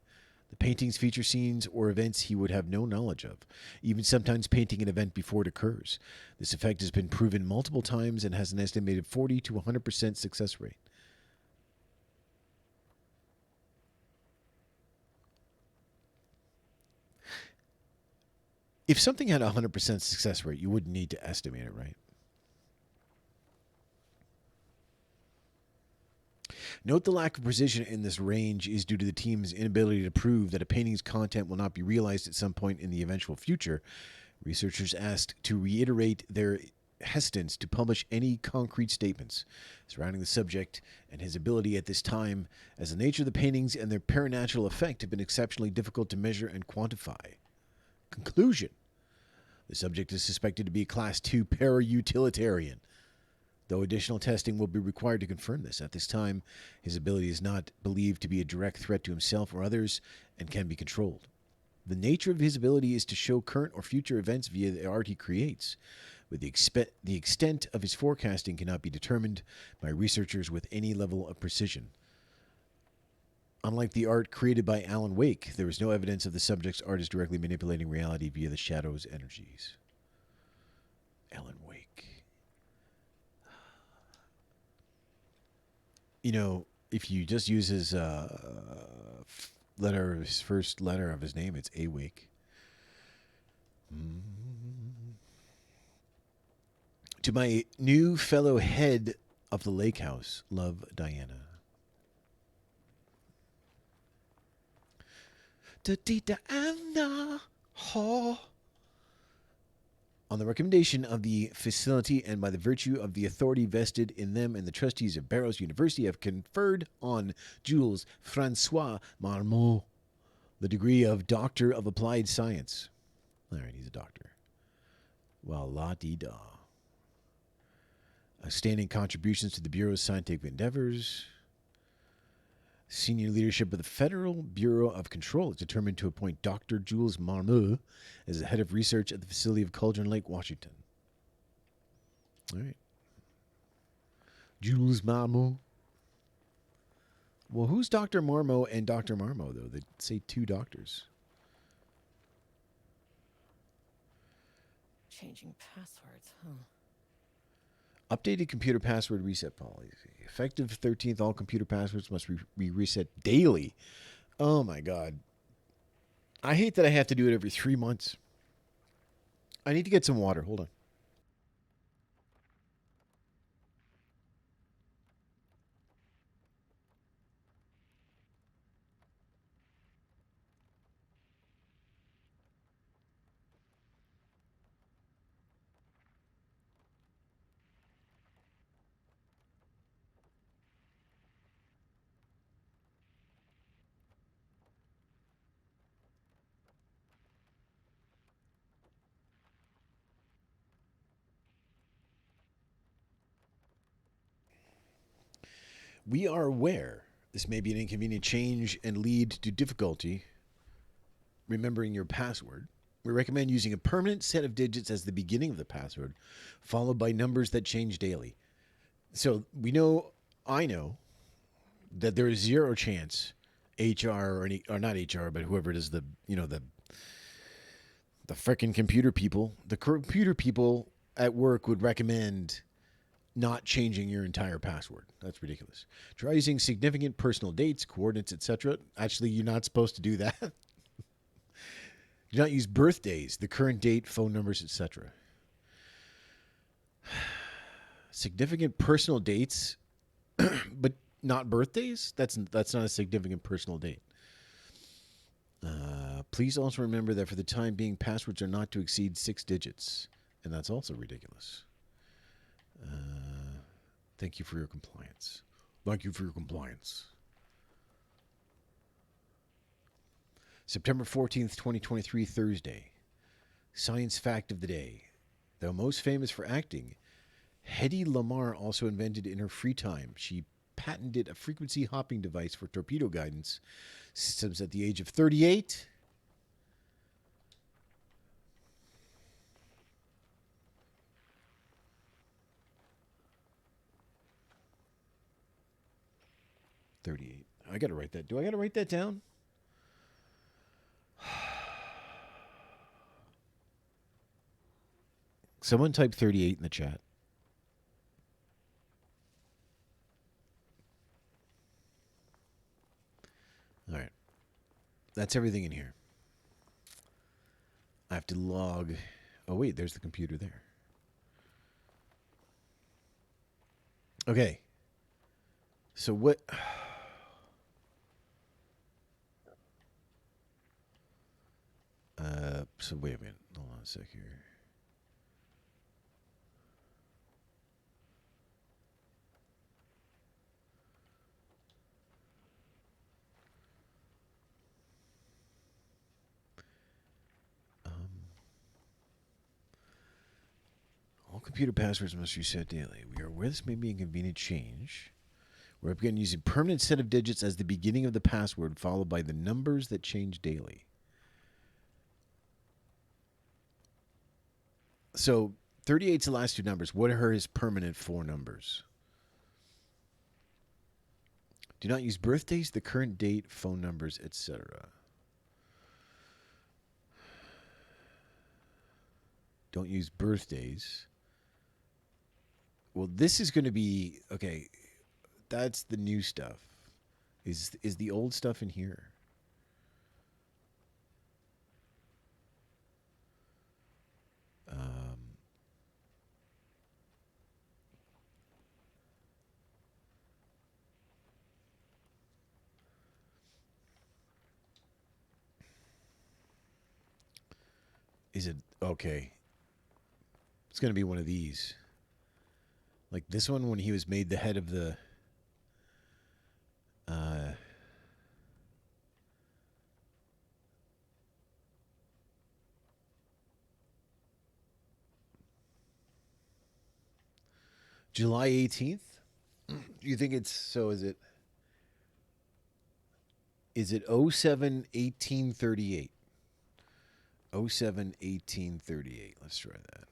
A: The paintings feature scenes or events he would have no knowledge of, even sometimes painting an event before it occurs. This effect has been proven multiple times and has an estimated 40 to 100% success rate. If something had a 100% success rate, you wouldn't need to estimate it, right? Note the lack of precision in this range is due to the team's inability to prove that a painting's content will not be realized at some point in the eventual future. Researchers asked to reiterate their hesitance to publish any concrete statements surrounding the subject and his ability at this time, as the nature of the paintings and their paranatural effect have been exceptionally difficult to measure and quantify. Conclusion. The subject is suspected to be a Class 2 para-utilitarian, though additional testing will be required to confirm this. At this time, his ability is not believed to be a direct threat to himself or others and can be controlled. The nature of his ability is to show current or future events via the art he creates, but the extent of his forecasting cannot be determined by researchers with any level of precision. Unlike the art created by Alan Wake, there is no evidence of the subject's art is directly manipulating reality via the shadow's energies. Alan Wake. You know, if you just use his his first letter of his name, it's Awake. To my new fellow head of the lake house, love, Diana. Diana. On the recommendation of the facility and by the virtue of the authority vested in them and the trustees of Barrows University have conferred on Jules Francois Marmot the degree of Doctor of Applied Science. All right, he's a doctor. Well, la-dee-da. Outstanding contributions to the Bureau's scientific endeavors. Senior leadership of the Federal Bureau of Control is determined to appoint Dr. Jules Marmot as the head of research at the facility of Cauldron Lake, Washington. All right. Jules Marmot. Well, who's Dr. Marmot and Dr. Marmot, though? They say two doctors.
J: Changing passwords, huh?
A: Updated computer password reset policy. Effective 13th, all computer passwords must be reset daily. Oh, my God. I hate that I have to do it every 3 months. I need to get some water. Hold on. We are aware this may be an inconvenient change and lead to difficulty remembering your password. We recommend using a permanent set of digits as the beginning of the password, followed by numbers that change daily. So I know that there is zero chance HR or not HR, but whoever it is, the frickin' computer people at work would recommend not changing your entire password. That's ridiculous. Try using significant personal dates, coordinates, etc. Actually, you're not supposed to do that. Do not use birthdays, the current date, phone numbers, etc. Significant personal dates, but not birthdays? That's not a significant personal date. Please also remember that for the time being, passwords are not to exceed 6 digits. And that's also ridiculous. Thank you for your compliance. Thank you for your compliance. September 14th, 2023, Thursday. Science fact of the day. Though most famous for acting, Hedy Lamarr also invented in her free time. She patented a frequency hopping device for torpedo guidance systems at the age of 38. I got to write that. Do I got to write that down? Someone type 38 in the chat. All right. That's everything in here. I have to log. Oh, wait, there's the computer there. Okay. So what? So wait a minute. Hold on a sec here. All computer passwords must reset daily. We are aware this may be a convenient change. We're up again using permanent set of digits as the beginning of the password, followed by the numbers that change daily. So 38's the last two numbers. What are his permanent 4 numbers? Do not use birthdays, the current date, phone numbers, etc. Don't use birthdays. Well, this is going to be okay. That's the new stuff. Is the old stuff in here? Is it okay? It's going to be one of these. Like this one when he was made the head of the July 18th? Do you think it's so is it 07/18/38? 07/18/38. Let's try that.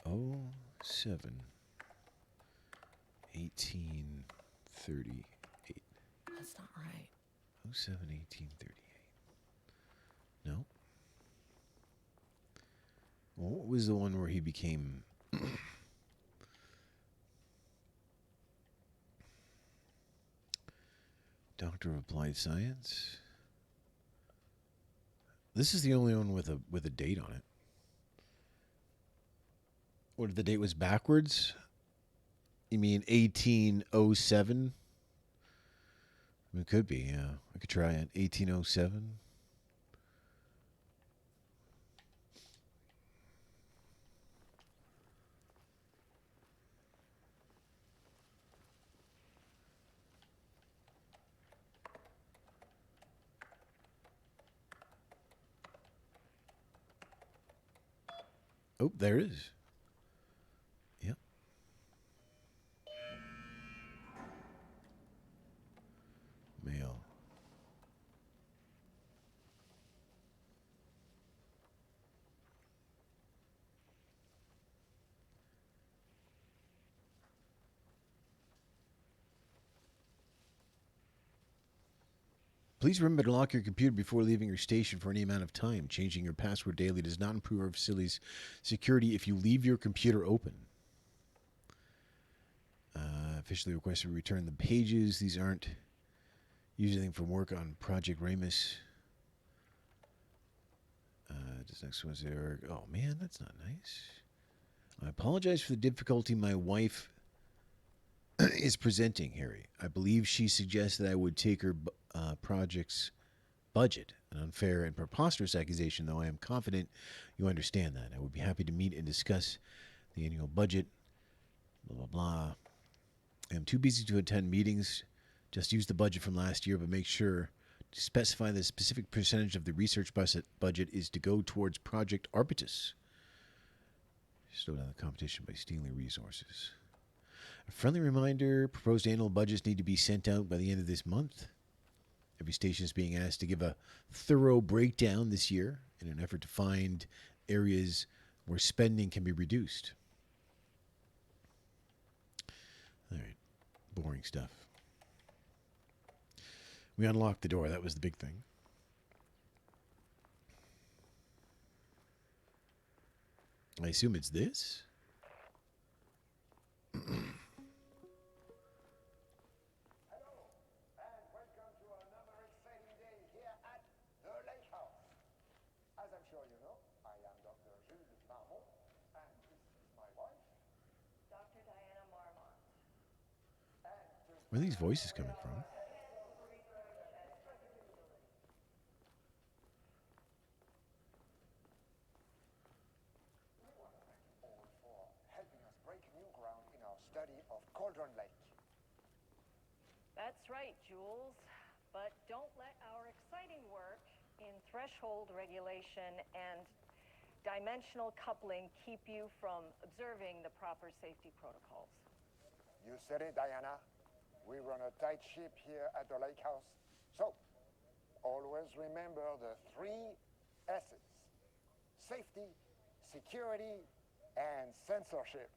A: 07/18/38.
J: That's not right.
A: 07/18/38. No. Well, what was the one where he became Doctor of Applied Science? This is the only one with a date on it. What if the date was backwards? You mean 1807? It could be, yeah. I could try it. 1807. Oh, there it is. Yep. Mail. Please remember to lock your computer before leaving your station for any amount of time. Changing your password daily does not improve our facility's security if you leave your computer open. Officially requested to return the pages. These aren't using from work on Project Ramus. This next one's there. Oh man, that's not nice. I apologize for the difficulty my wife is presenting, Harry. I believe she suggested I would take her project's budget. An unfair and preposterous accusation, though I am confident you understand that. I would be happy to meet and discuss the annual budget. Blah, blah, blah. I am too busy to attend meetings. Just use the budget from last year, but make sure to specify the specific percentage of the research budget is to go towards Project Arbitus. Slow down the competition by stealing resources. A friendly reminder, proposed annual budgets need to be sent out by the end of this month. Every station is being asked to give a thorough breakdown this year in an effort to find areas where spending can be reduced. All right, boring stuff. We unlocked the door. That was the big thing. I assume it's this? Where are these voices coming from?
K: That's right, Jules. But don't let our exciting work in threshold regulation and dimensional coupling keep you from observing the proper safety protocols.
L: You said it, Diana. We run a tight ship here at the lake house. So, always remember the 3 S's. Safety, security, and censorship.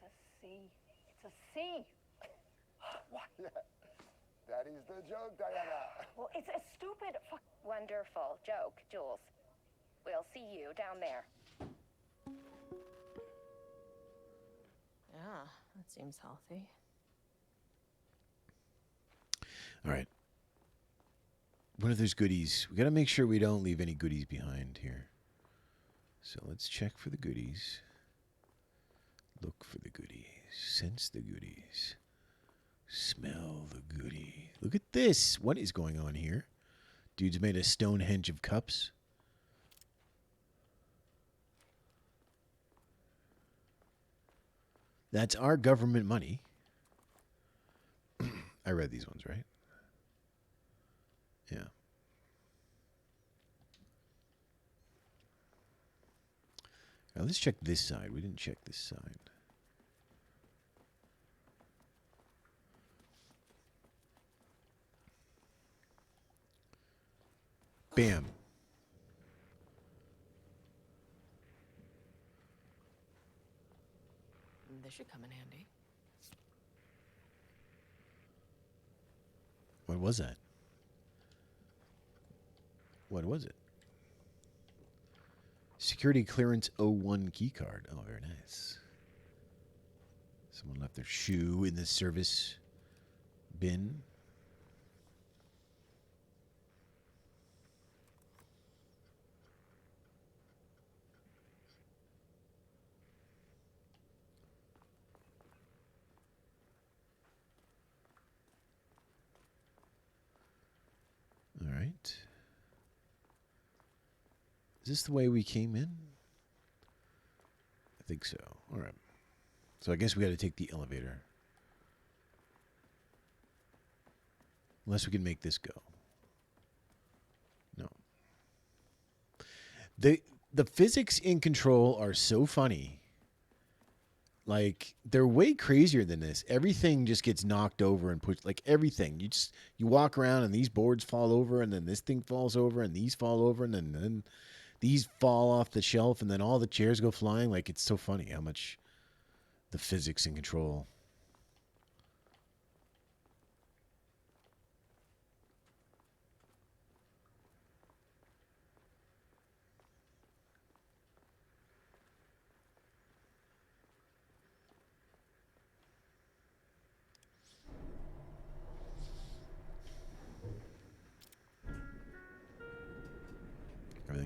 K: It's a C. It's a C.
L: What? Yeah. That is the joke, Diana.
K: Well, it's a stupid
M: Wonderful joke, Jules. We'll see you down there.
J: Yeah, that seems healthy.
A: All right. What are those goodies? We got to make sure we don't leave any goodies behind here. So let's check for the goodies. Look for the goodies. Sense the goodies. Smell the goodie. Look at this. What is going on here? Dude's made a Stonehenge of cups. That's our government money. I read these ones, right? Yeah. Now let's check this side. We didn't check this side. Bam.
J: This should come in handy.
A: What was that? What was it? Security clearance 01 keycard. Oh, very nice. Someone left their shoe in the service bin. All right. Is this the way we came in? I think so. All right. So I guess we got to take the elevator. Unless we can make this go. No. The physics in Control are so funny. Like, they're way crazier than this. Everything just gets knocked over and pushed. Like, everything. You walk around and these boards fall over and then this thing falls over and these fall over and then these fall off the shelf and then all the chairs go flying. Like, it's so funny how much the physics in Control.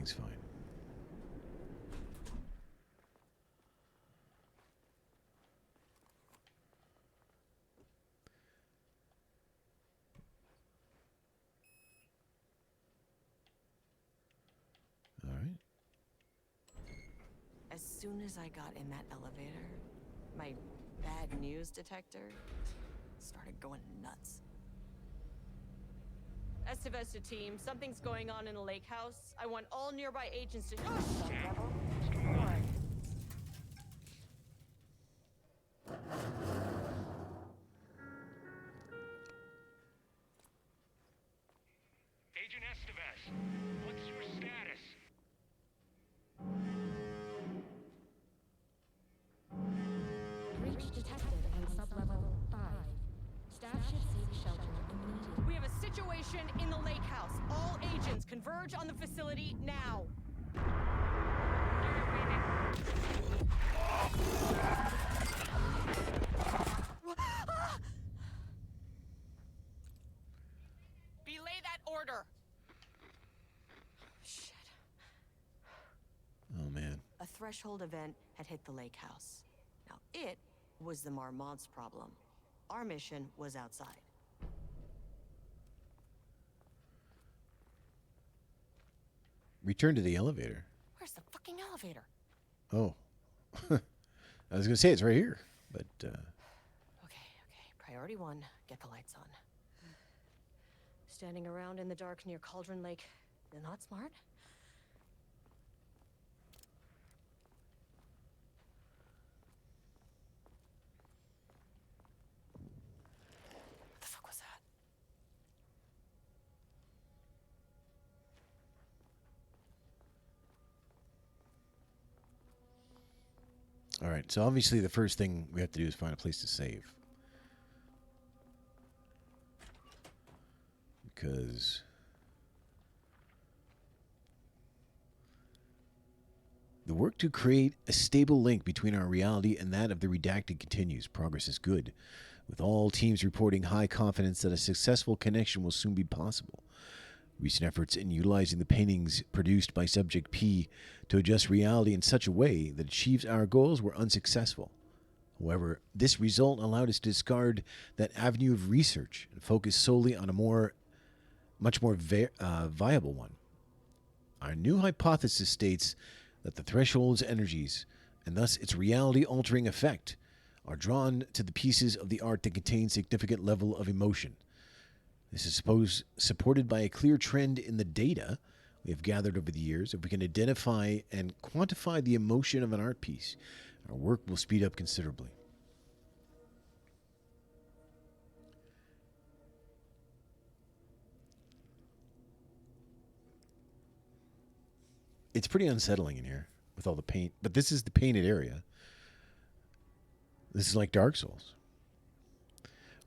A: everything's fine. All right.
J: As soon as I got in that elevator, my bad news detector started going nuts. Estivesta team, something's going on in the lake house. I want all nearby agents to...
N: Agent Estevez, what's your status?
O: Breach detected on sublevel 5. Staff should seek shelter immediately.
J: We have a situation in the lake house. All agents converge on the facility now. Belay that order. Shit.
A: Oh, man.
J: A threshold event had hit the lake house. Now, it was the Marmont's problem. Our mission was outside.
A: Return to the elevator.
J: Where's the fucking elevator?
A: Oh. I was going to say it's right here, but...
J: Okay. Priority 1, get the lights on. Standing around in the dark near Cauldron Lake, not smart? What the fuck was that?
A: All right, so obviously the first thing we have to do is find a place to save. Because the work to create a stable link between our reality and that of the redacted continues. Progress is good, with all teams reporting high confidence that a successful connection will soon be possible. Recent efforts in utilizing the paintings produced by Subject P to adjust reality in such a way that achieves our goals were unsuccessful. However, this result allowed us to discard that avenue of research and focus solely on a much more viable one. Our new hypothesis states that the threshold's energies, and thus its reality-altering effect, are drawn to the pieces of the art that contain significant level of emotion. This is supported by a clear trend in the data we have gathered over the years. If we can identify and quantify the emotion of an art piece, our work will speed up considerably. It's pretty unsettling in here with all the paint, but this is the painted area. This is like Dark Souls.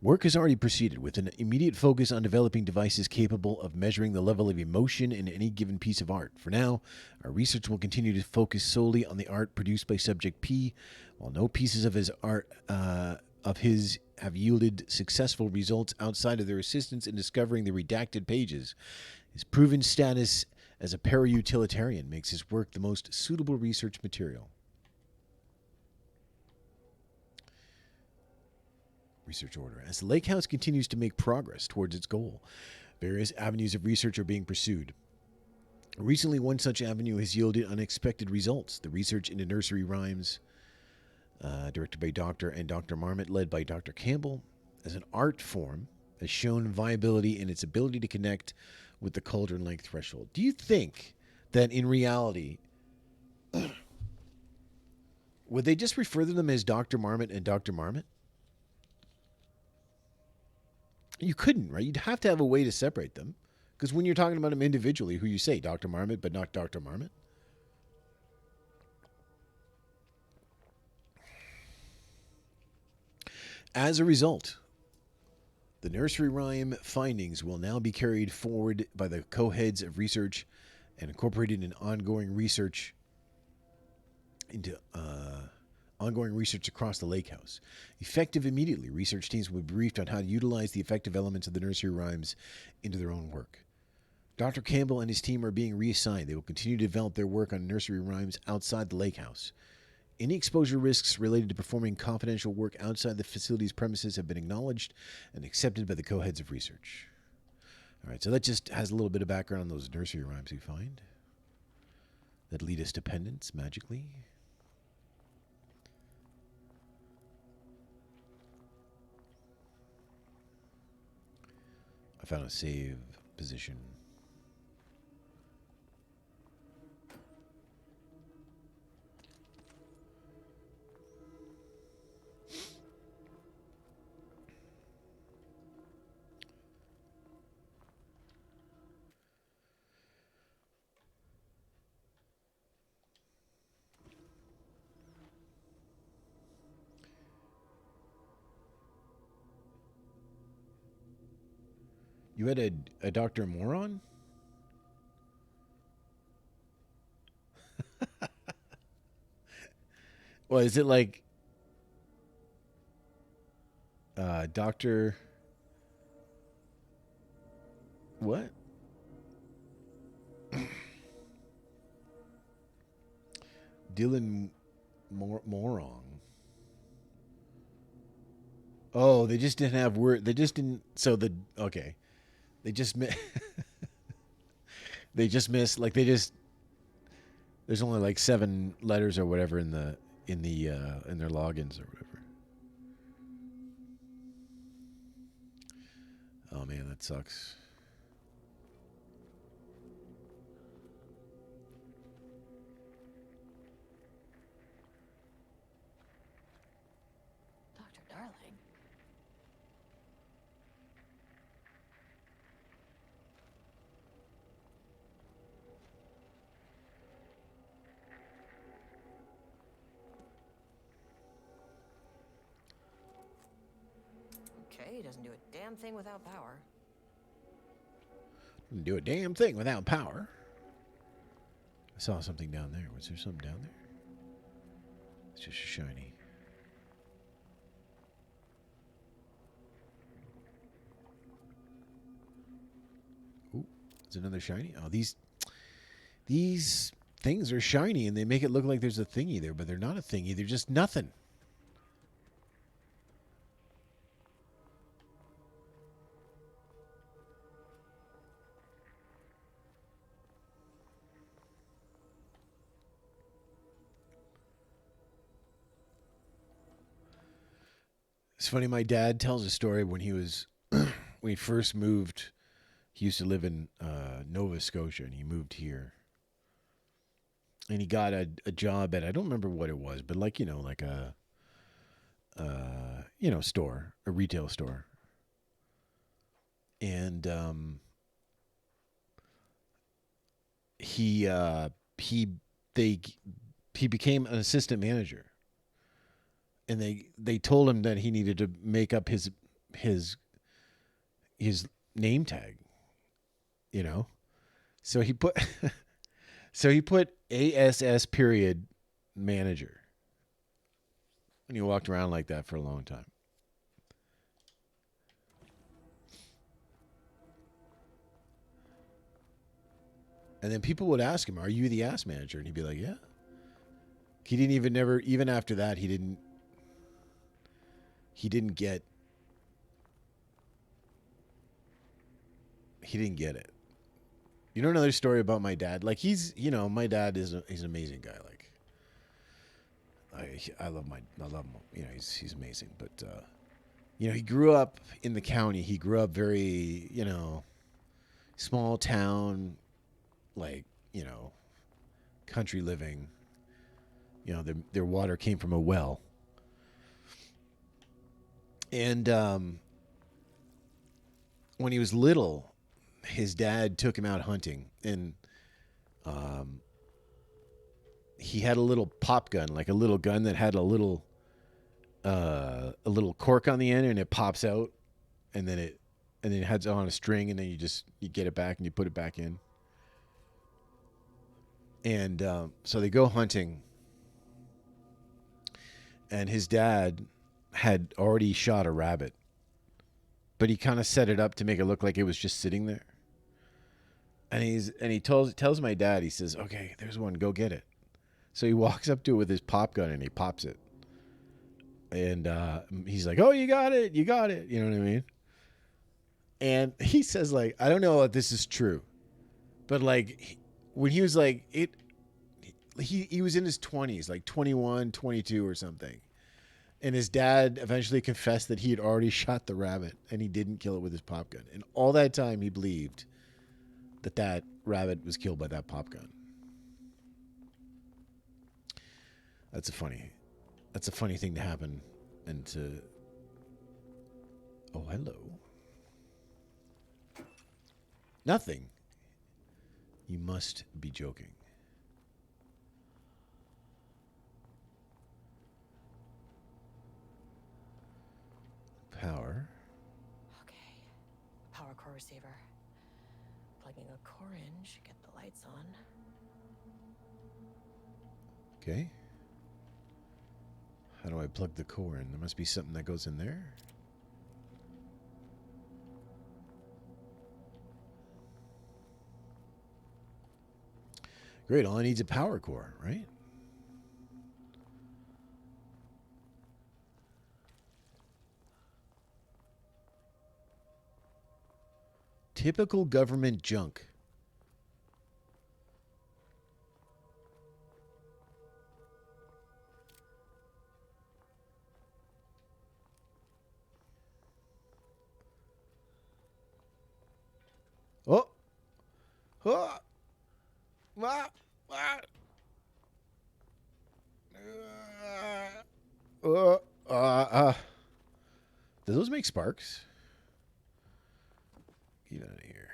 A: Work has already proceeded with an immediate focus on developing devices capable of measuring the level of emotion in any given piece of art. For now, our research will continue to focus solely on the art produced by Subject P, while no pieces of his art have yielded successful results outside of their assistance in discovering the redacted pages. His proven status as a para-utilitarian makes his work the most suitable research material. Research order. As the Lake House continues to make progress towards its goal, various avenues of research are being pursued. Recently, one such avenue has yielded unexpected results. The research into nursery rhymes, directed by Dr. and Dr. Marmot, led by Dr. Campbell, as an art form, has shown viability in its ability to connect with the Cauldron Lake threshold. Do you think that in reality, would they just refer to them as Dr. Marmot and Dr. Marmot? You couldn't, right? You'd have to have a way to separate them. Because when you're talking about them individually, who you say, Dr. Marmot, but not Dr. Marmot? As a result, the nursery rhyme findings will now be carried forward by the co-heads of research and incorporated in ongoing research across the Lake House. Effective immediately, research teams will be briefed on how to utilize the effective elements of the nursery rhymes into their own work. Dr. Campbell and his team are being reassigned. They will continue to develop their work on nursery rhymes outside the lake house. Any exposure risks related to performing confidential work outside the facility's premises have been acknowledged and accepted by the co-heads of research. All right, so that just has a little bit of background on those nursery rhymes we find that lead us to pendants magically. I found a save position. You had a Dr. Moron? Well, is it like Dr. What? Dylan Morong. Oh, they just didn't have word. They just didn't. So okay. They just they just missed like they just. There's only like 7 letters or whatever in their logins or whatever. Oh man, that sucks.
D: Dr. Darling.
J: Okay, he doesn't do a damn thing without power.
A: Didn't do a damn thing without power. I saw something down there. Was there something down there? It's just shiny. Ooh, it's another shiny. Oh, these things are shiny and they make it look like there's a thingy there, but they're not a thingy. They're just nothing. It's funny, my dad tells a story when he was when he first moved. He used to live in Nova Scotia, and he moved here. And he got a job at, I don't remember what it was, but like a store, a retail store. And he became an assistant manager. And they told him that he needed to make up his name tag, So he put ASS period manager. And he walked around like that for a long time. And then people would ask him, "Are you the ass manager?" And he'd be like, "Yeah." He didn't even after that, he didn't get it. You know another story about my dad? Like my dad he's an amazing guy. Like I love him. He's amazing. But he grew up in the county. He grew up very, small town, like, country living. Their water came from a well. And when he was little, his dad took him out hunting, and he had a little pop gun, like a little gun that had a little cork on the end, and it pops out, and then it has on a string, and then you get it back and you put it back in. And so they go hunting, and his dad had already shot a rabbit, but he kind of set it up to make it look like it was just sitting there. And he tells my dad, he says, "Okay, there's one, go get it." So he walks up to it with his pop gun and he pops it. And he's like, "Oh, you got it. You got it." You know what I mean? And he says, like, I don't know if this is true, but like when he was like he was in his 20s, like 21, 22 or something. And his dad eventually confessed that he had already shot the rabbit and he didn't kill it with his pop gun. And all that time he believed that rabbit was killed by that pop gun. That's a funny thing to happen and to... Oh, hello. Nothing. You must be joking. Power.
J: Okay. Power core receiver. Plugging a core in should get the lights on.
A: Okay. How do I plug the core in? There must be something that goes in there. Great. All I need is a power core, right? Typical government junk. Oh. Oh. Ah. Ah. Do those make sparks? Get out of here.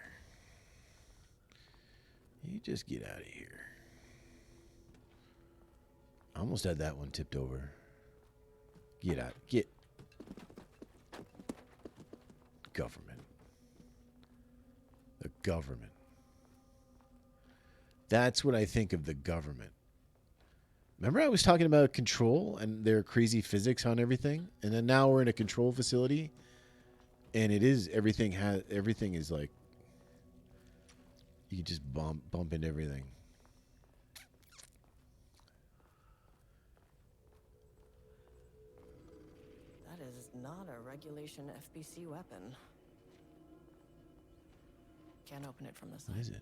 A: You just get out of here. I almost had that one tipped over. Get out. Get. Government. The government. That's what I think of the government. Remember I was talking about control and their crazy physics on everything? And then now we're in a control facility. And it is, everything is like, you can just bump into everything.
J: That is not a regulation FBC weapon. Can't open it from this side.
A: What is it?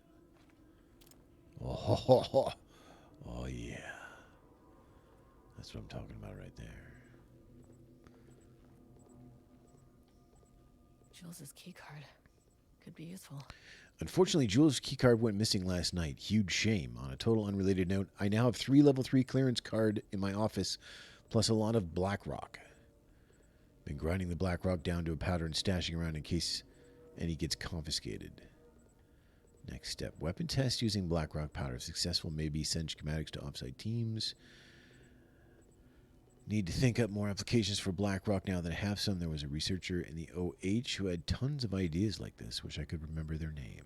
A: Oh yeah. That's what I'm talking about right there.
J: Jules' keycard could be useful.
A: Unfortunately, Jules' keycard went missing last night. Huge shame. On a total unrelated note, I now have 3 level 3 clearance card in my office, plus a lot of black rock. Been grinding the black rock down to a powder and stashing around in case any gets confiscated. Next step, weapon test using black rock powder. If successful, maybe send schematics to offsite teams. Need to think up more applications for black rock now that I have some. There was a researcher in the OH who had tons of ideas like this. Wish I could remember their name.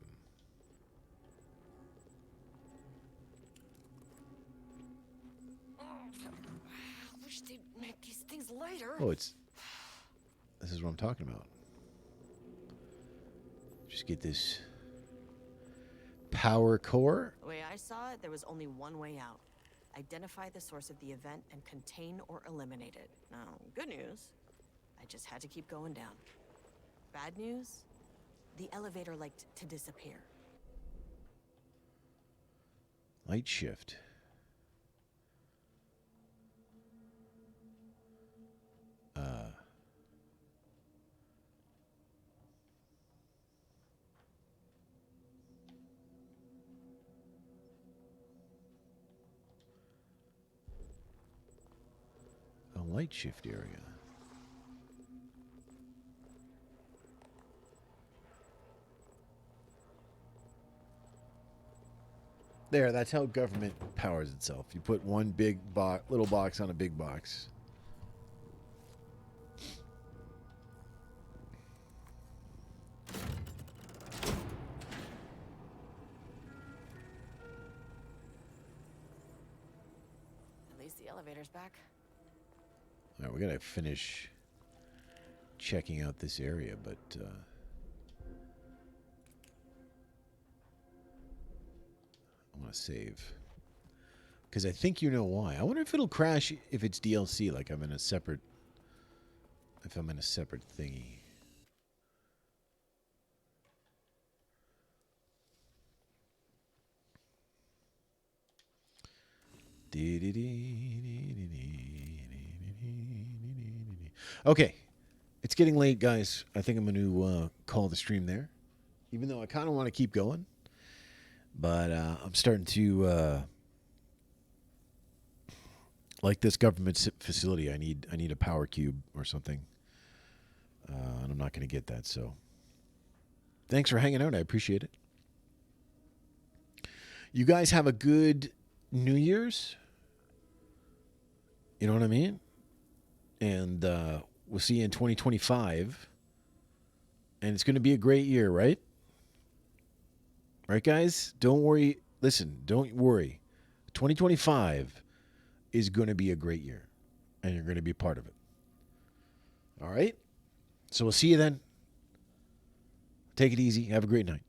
J: I wish they'd make these things lighter.
A: Oh, this is what I'm talking about. Just get this power core.
J: The way I saw it, there was only one way out. Identify the source of the event and contain or eliminate it. Now, good news, I just had to keep going down. Bad news, the elevator liked to disappear.
A: Light shift. A light shift area. There, that's how government powers itself. You put one big little box on a big box.
J: At least the elevator's back.
A: All right, we gotta finish checking out this area, but want to save. Because I think you know why. I wonder if it'll crash if it's DLC, like I'm in a separate... If I'm in a separate thingy. Okay. It's getting late, guys. I think I'm going to call the stream there. Even though I kind of want to keep going. But I'm starting to... like this government facility, I need a power cube or something. And I'm not going to get that, so... Thanks for hanging out. I appreciate it. You guys have a good New Year's. You know what I mean? And we'll see you in 2025. And it's going to be a great year, right? Right, guys? Don't worry. Listen, don't worry. 2025 is going to be a great year. And you're going to be part of it. All right? So we'll see you then. Take it easy. Have a great night.